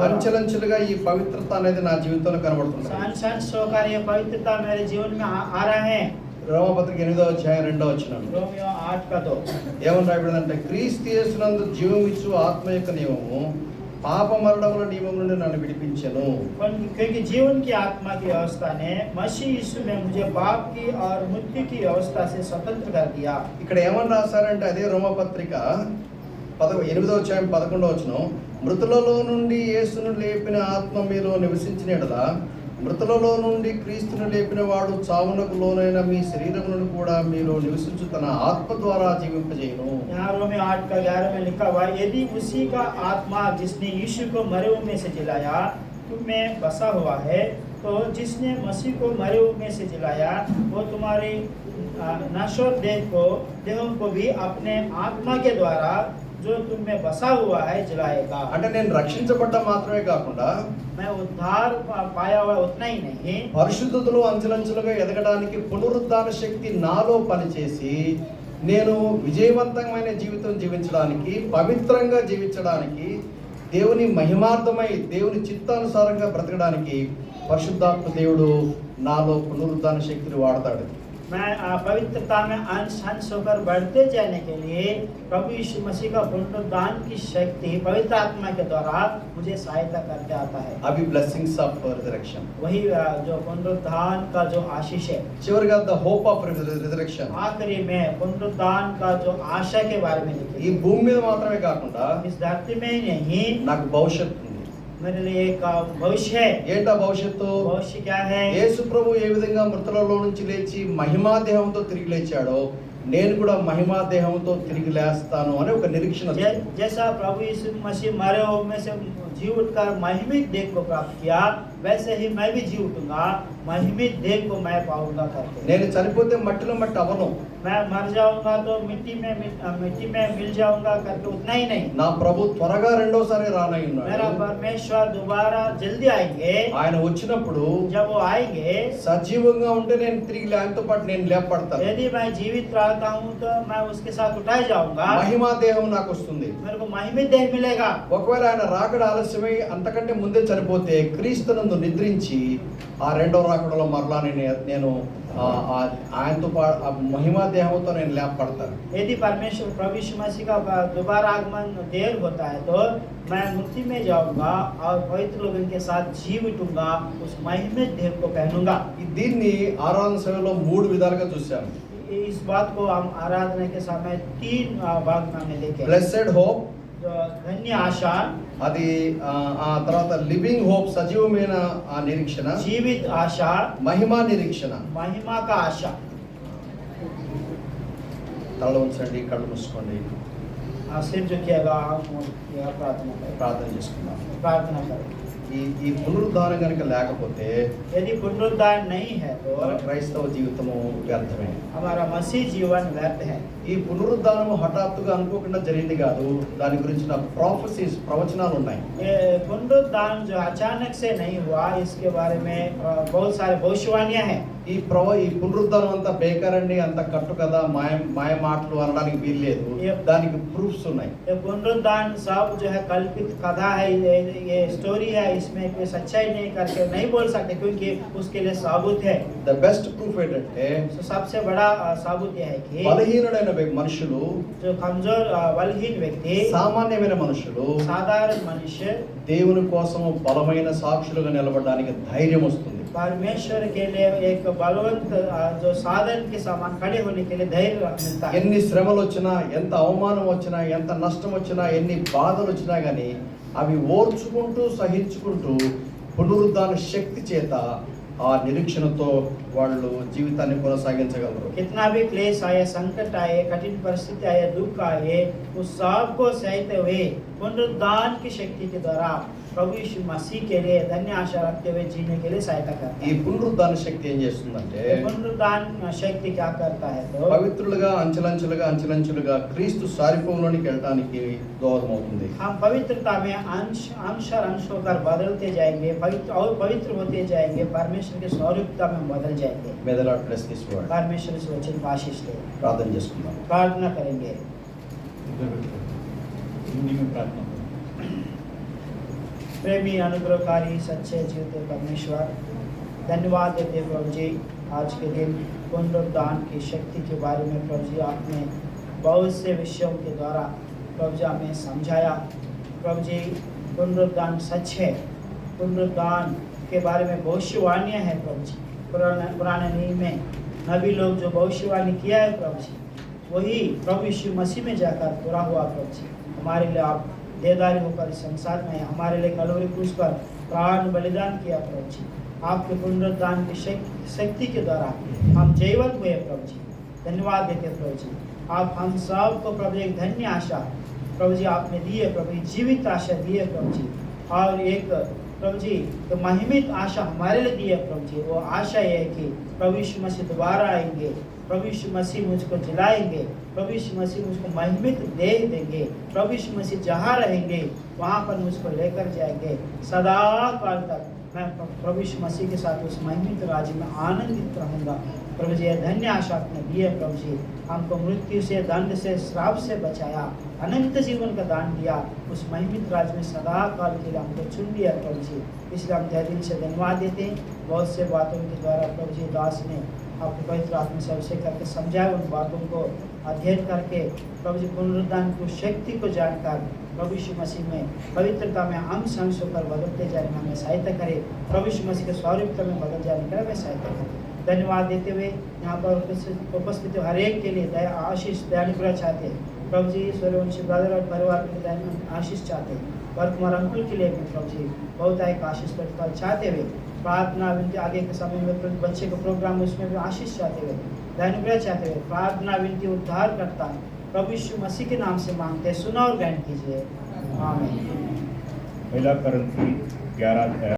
అంచెలంచెలుగా ఈ పవిత్రత అనేది నా జీవితంలో కనబడుతుంది. सन सन होकर ये पवित्रता मेरे जीवन में आ रहा है। రోమపత్రిక 8వ అధ్యాయం 2వ వచనం रोमियो 8 का 2। ఏమని రాయబడిందంటే క్రీస్తు యేసునందు జీవం ఇచ్చు ఆత్మ యొక్క నియమము పాప మరణముల నియమం నుండి నన్ను విడిపించెను. क्योंकि जीवन की आत्मा की व्यवस्था ने मसीह यीशु में मुझे पाप की और मृत्यु की व्यवस्था से स्वतंत्र कर दिया। ఇక్కడ ఏమని రాశారంటే అదే రోమపత్రిక 8వ అధ్యాయం 11వ వచనం మృతులలో నుండి యేసును లేపిన ఆత్మ మీలో నివసించిన యెడల మృతులలో నుండి క్రీస్తును లేపిన వాడు చావునకు లోనైన మీ శరీరములను కూడా మీలో నివసించు తన ఆత్మ ద్వారా జీవింపజేయును. यहाँ रोमियो 8 का 11 में लिखा हुआ यदि उसी का आत्मा जिसने यीशु को मरे हुए में से जिलाया तुम में बसा हुआ है तो जिसने मसीह को मरे हुए में से जिलाया वो तुम्हारी नश्वर देहों को भी अपने आत्मा के द्वारा जो तुम में बसा हुआ है जलाएगा। అంటే నేను రక్షించబడ్డ మాత్రమే కాకుండా मैं उद्धार पाया हुआ उतना ही नहीं పరిశుద్ధతలో అంచెలంచెలుగా ఎదగడానికి పునరుద్ధాన శక్తి నాలో పనిచేసి నేను విజయవంతమైన జీవితం జీవించడానికి పవిత్రంగా జీవించడానికి దేవుని మహిమార్థమై దేవుని చిత్తానుసారంగా బ్రతకడానికి పరిశుద్ధాత్మ దేవుడు నాలో పునరుద్ధాన శక్తిని వాడతాడు. मैं पवित्रता में अंश होकर बढ़ते जाने के लिए प्रभु यीशु मसीह का पुनरुद्धान की शक्ति पवित्र आत्मा के द्वारा मुझे सहायता करके आता है। अभी ब्लेसिंग्स ऑफ रिजरेक्शन वही जो पुनरुद्धान का जो आशीष है। చివరిగా ద హోప్ ఆఫ్ రిజరెక్షన్ आखिरी में पुनरुद्धान का जो आशा के बारे में लिखा ఈ భూమి మీద మాత్రమే కాకుండా इस धरती में ही नहीं నాకు భవిష్యత్తు ఉంది. मेरे लिए एक भविष्य है। ఏంటా భవిష్యత్తు? भविष्य क्या है? యేసు ప్రభు ఏ విధంగా మృతులలో నుంచి లేచి మహిమా దేహంతో తిరిగి లేచాడో నేను కూడా మహిమా దేహంతో తిరిగి లేస్తాను అనే ఒక నిరీక్షణ. जैसा प्रभु यीशु मसीह मरे हुए में से जी उठकर महिमित देह को प्राप्त किया वैसे ही मैं भी जी उठूंगा महिमित देह को मैं पाऊंगा करके। నేను చనిపోతే మట్టిలో మట్టి అవను, मैं मर जाऊंगा तो मिट्टी में मिल जाऊंगा करके उतना ही नहीं నా ప్రభు త్వరగా రెండోసారి రానయ్యున్నాడు. मेरा परमेश्वर दोबारा जल्दी आएंगे। ఆయన వచ్చినప్పుడు जब वो आएंगे సజీవంగా ఉంటే నేను తిరిగి ఆయనతో పాటు నేను లేపడతాను. यदि मैं जीवित रहता हूँ तो मैं उसके साथ उठाया जाऊंगा। మహిమా దేహం నాకు వస్తుంది. मेरे को महिमित देह मिलेगा। ఒకవేళ ఆయన రాకడ ఆలస్యమై అంతకంటే ముందే చనిపోతే క్రీస్తునందు నిద్రించి ఆ రెండో రాకడలో మరలా నేను ఆయనతో పాటు మహిమా దేహంతో నేను లేపడతాను. यदि परमेश्वर प्रभु यीशु मसीह का दोबारा आगमन देर होता है तो मैं मुक्ति में जाऊंगा और पवित्र लोगों के साथ जी उठूंगा उस महिमित देह को पहनूंगा। దీన్ని ఆరాధన సమయంలో 3 విధాలుగా చూసాము. इस बात को हम आराधना के समय 3 भाग में हमने देखे। బ్లెస్డ్ హోప్, धन्य आशा, అది ఆ తర్వాత లివింగ్ హోప్ సజీవమైన ఆ నిరీక్షణ, जीवित आशा, మహిమా నిరీక్షణ. महिमा का आशा। తల ఉంచండి, కళ్ళు మూసుకోండి, सिर झुकिएगा, ప్రార్థన చేసుకుందాం. प्रार्थना करें। ఈ పునరుద్ధానం కనుక లేకపోతే यदि पुनरुद्धार नहीं है तो మన క్రైస్తవ జీవితము వ్యర్థమే. हमारा मसीह जीवन व्यर्थ है। ఈ పునరుద్ధానము హఠాత్తుగా అనుకోకుండా జరిగింది కాదు, దాని గురించిన ప్రాఫెసీస్ ప్రవచనాలు ఉన్నాయి. ये पुनरुद्धान जो अचानक से नहीं हुआ इसके बारे में बहुत सारे भविष्यवाणियां हैं। ఈ పునరుద్ధానం అంతా బేకారండి, అంత కట్టు కదా, మాయ మాటలు అనడానికి వీల్లేదు. దానికి ప్రూఫ్స్ ఉన్నాయి. ये पुनरुद्धान सब जो है कल्पित कथा है, ये स्टोरी है, इसमें कोई सच्चाई नहीं करके नहीं बोल सकते क्योंकि उसके लिए सबूत है। ద బెస్ట్ ప్రూఫ్ ఏంటంటే तो सबसे बड़ा सबूत यह है कि బలహీనుడైన మనుషులు, जो कमजोर बलहीन व्यक्ति, సామాన్యమైన మనుషులు साधारण मनुष्य దేవుని కోసం బలమైన సాక్షులుగా నిలబడడానికి ధైర్యం వస్తుంది. परमेश्वर के लिए एक बलवंत जो साधन के समान खड़े होने के लिए धैर्य मिलता है। ఎన్ని శ్రమలు వచ్చినా, ఎంత అవమానం వచ్చినా, ఎంత నష్టం వచ్చినా, ఎన్ని బాధలు వచ్చినా కానీ అవి ఓర్చుకుంటూ సహించుకుంటూ పునరుద్ధాన శక్తి చేత ఆ నిరీక్షణతో వాళ్ళు జీవితాన్ని కొనసాగించగలరు. कितना भी क्लेश आए, संकट आए, कठिन परिस्थिति आए, दुख आए, उस सब को सहते हुए पुनरुद्धान की शक्ति के द्वारा प्रभु यीशु मसीह के लिए धन्य आशा रखते हुए जीने के लिए सहायता करता ఈ है। పునరుద్ధాన శక్తి ఏం చేస్తుందంటే पुनरुद्धान शक्ति क्या करता है तो పవిత్రులుగా అంచెలంచెలుగా క్రీస్తు సారిపోలోనికి వెళ్ళడానికి దోహదం అవుతుంది. हम पवित्रता में अंश होकर बदलते जाएंगे, पवित्र होते जाएंगे, परमेश्वर के स्वरूपता में बदल जाएंगे। May the Lord bless this word. परमेश्वर इस वचन को आशीष दे। ప్రార్థన చేసుకుందాం. प्रार्थना करेंगे। हिंदी में प्रार्थना करें। प्रेमी अनुग्रहकारी सच्चे जीवते परमेश्वर, धन्यवाद देते प्रभु जी आज के दिन पुनरुद्धान की शक्ति के बारे में प्रभु जी आपने बहुत से विषयों के द्वारा प्रभु जी हमें समझाया। प्रभु जी पुनरुद्धान सच है, पुनरुद्धान के बारे में भविष्यवाणियाँ हैं प्रभु जी। पुराने नियम में नबी लोग जो भविष्यवाणी किया है प्रभु जी, वही प्रभु यीशु मसीह में जाकर पूरा हुआ प्रभु जी। हमारे लिए आप देदारी होकर इस संसार में हमारे लिए कलवरी क्रूस पर प्राण बलिदान किया प्रभु जी। आपके पुनरुद्धान की शक्ति के द्वारा हम जीवन हुए प्रभु जी। धन्यवाद देते प्रभु जी। आप हम सब को प्रभु एक धन्य आशा प्रभु जी आपने दी है प्रभु जी, जीवित आशा दी है प्रभु जी, और एक प्रभु जी तो महिमित आशा हमारे लिए दी है प्रभु जी। वो आशा ये है कि प्रभु यीशु मसीह दोबारा आएंगे, प्रभु यीशु मसीह मुझको जिलाएंगे, प्रभु यीशु मसीह मुझको महिमित दे देंगे, प्रभु यीशु मसीह जहाँ रहेंगे वहाँ पर मुझको लेकर जाएंगे। सदा काल तक मैं प्रभु यीशु मसीह के साथ उस महिमित राज्य में आनंदित रहूँगा प्रभु जी। धन्य आशा आपने दी है प्रभु जी। हमको मृत्यु से, दंड से, श्राप से बचाया, अनंत जीवन का दान दिया, उस महिमित राज्य में सदा काल के लिए हमको चुन लिया प्रभु जी। इसलिए हम तहे दिल से धन्यवाद देते हैं। बहुत से बातों के द्वारा प्रभु जी दास ने आपके पवित्र आत्मा से अभिषेक करके समझाया, उन बातों को अध्ययन करके प्रभु जी पुनरुद्धान की शक्ति को जानकर प्रभु यीशु मसीह में पवित्रता में अंश अंश होकर बदलते जाने में हमें सहायता करे। प्रभु यीशु मसीह के स्वरूपता में बदल जाने का हमें सहायता करे। धन्यवाद देते हुए यहाँ पर उपस्थित हर एक के लिए दया आशीष दयानुग्रह चाहते हैं प्रभु जी। सूर्यवंशी ब्रदर और परिवार के लिए आशीष चाहते हैं। वर्क कुमार अंकुल के लिए भी प्रभु जी बहुत एक आशीष प्रतिफल चाहते हुए प्रार्थना विनती आगे के समय में बच्चे का प्रोग्राम उसमें भी आशीष चाहते हुए दयानुग्रह चाहते हुए प्रार्थना विनती उद्धार करता है प्रभु यीशु मसीह के नाम से मांगते हैं, सुना और ग्रहण कीजिए। आमीन। पहला करंथी 11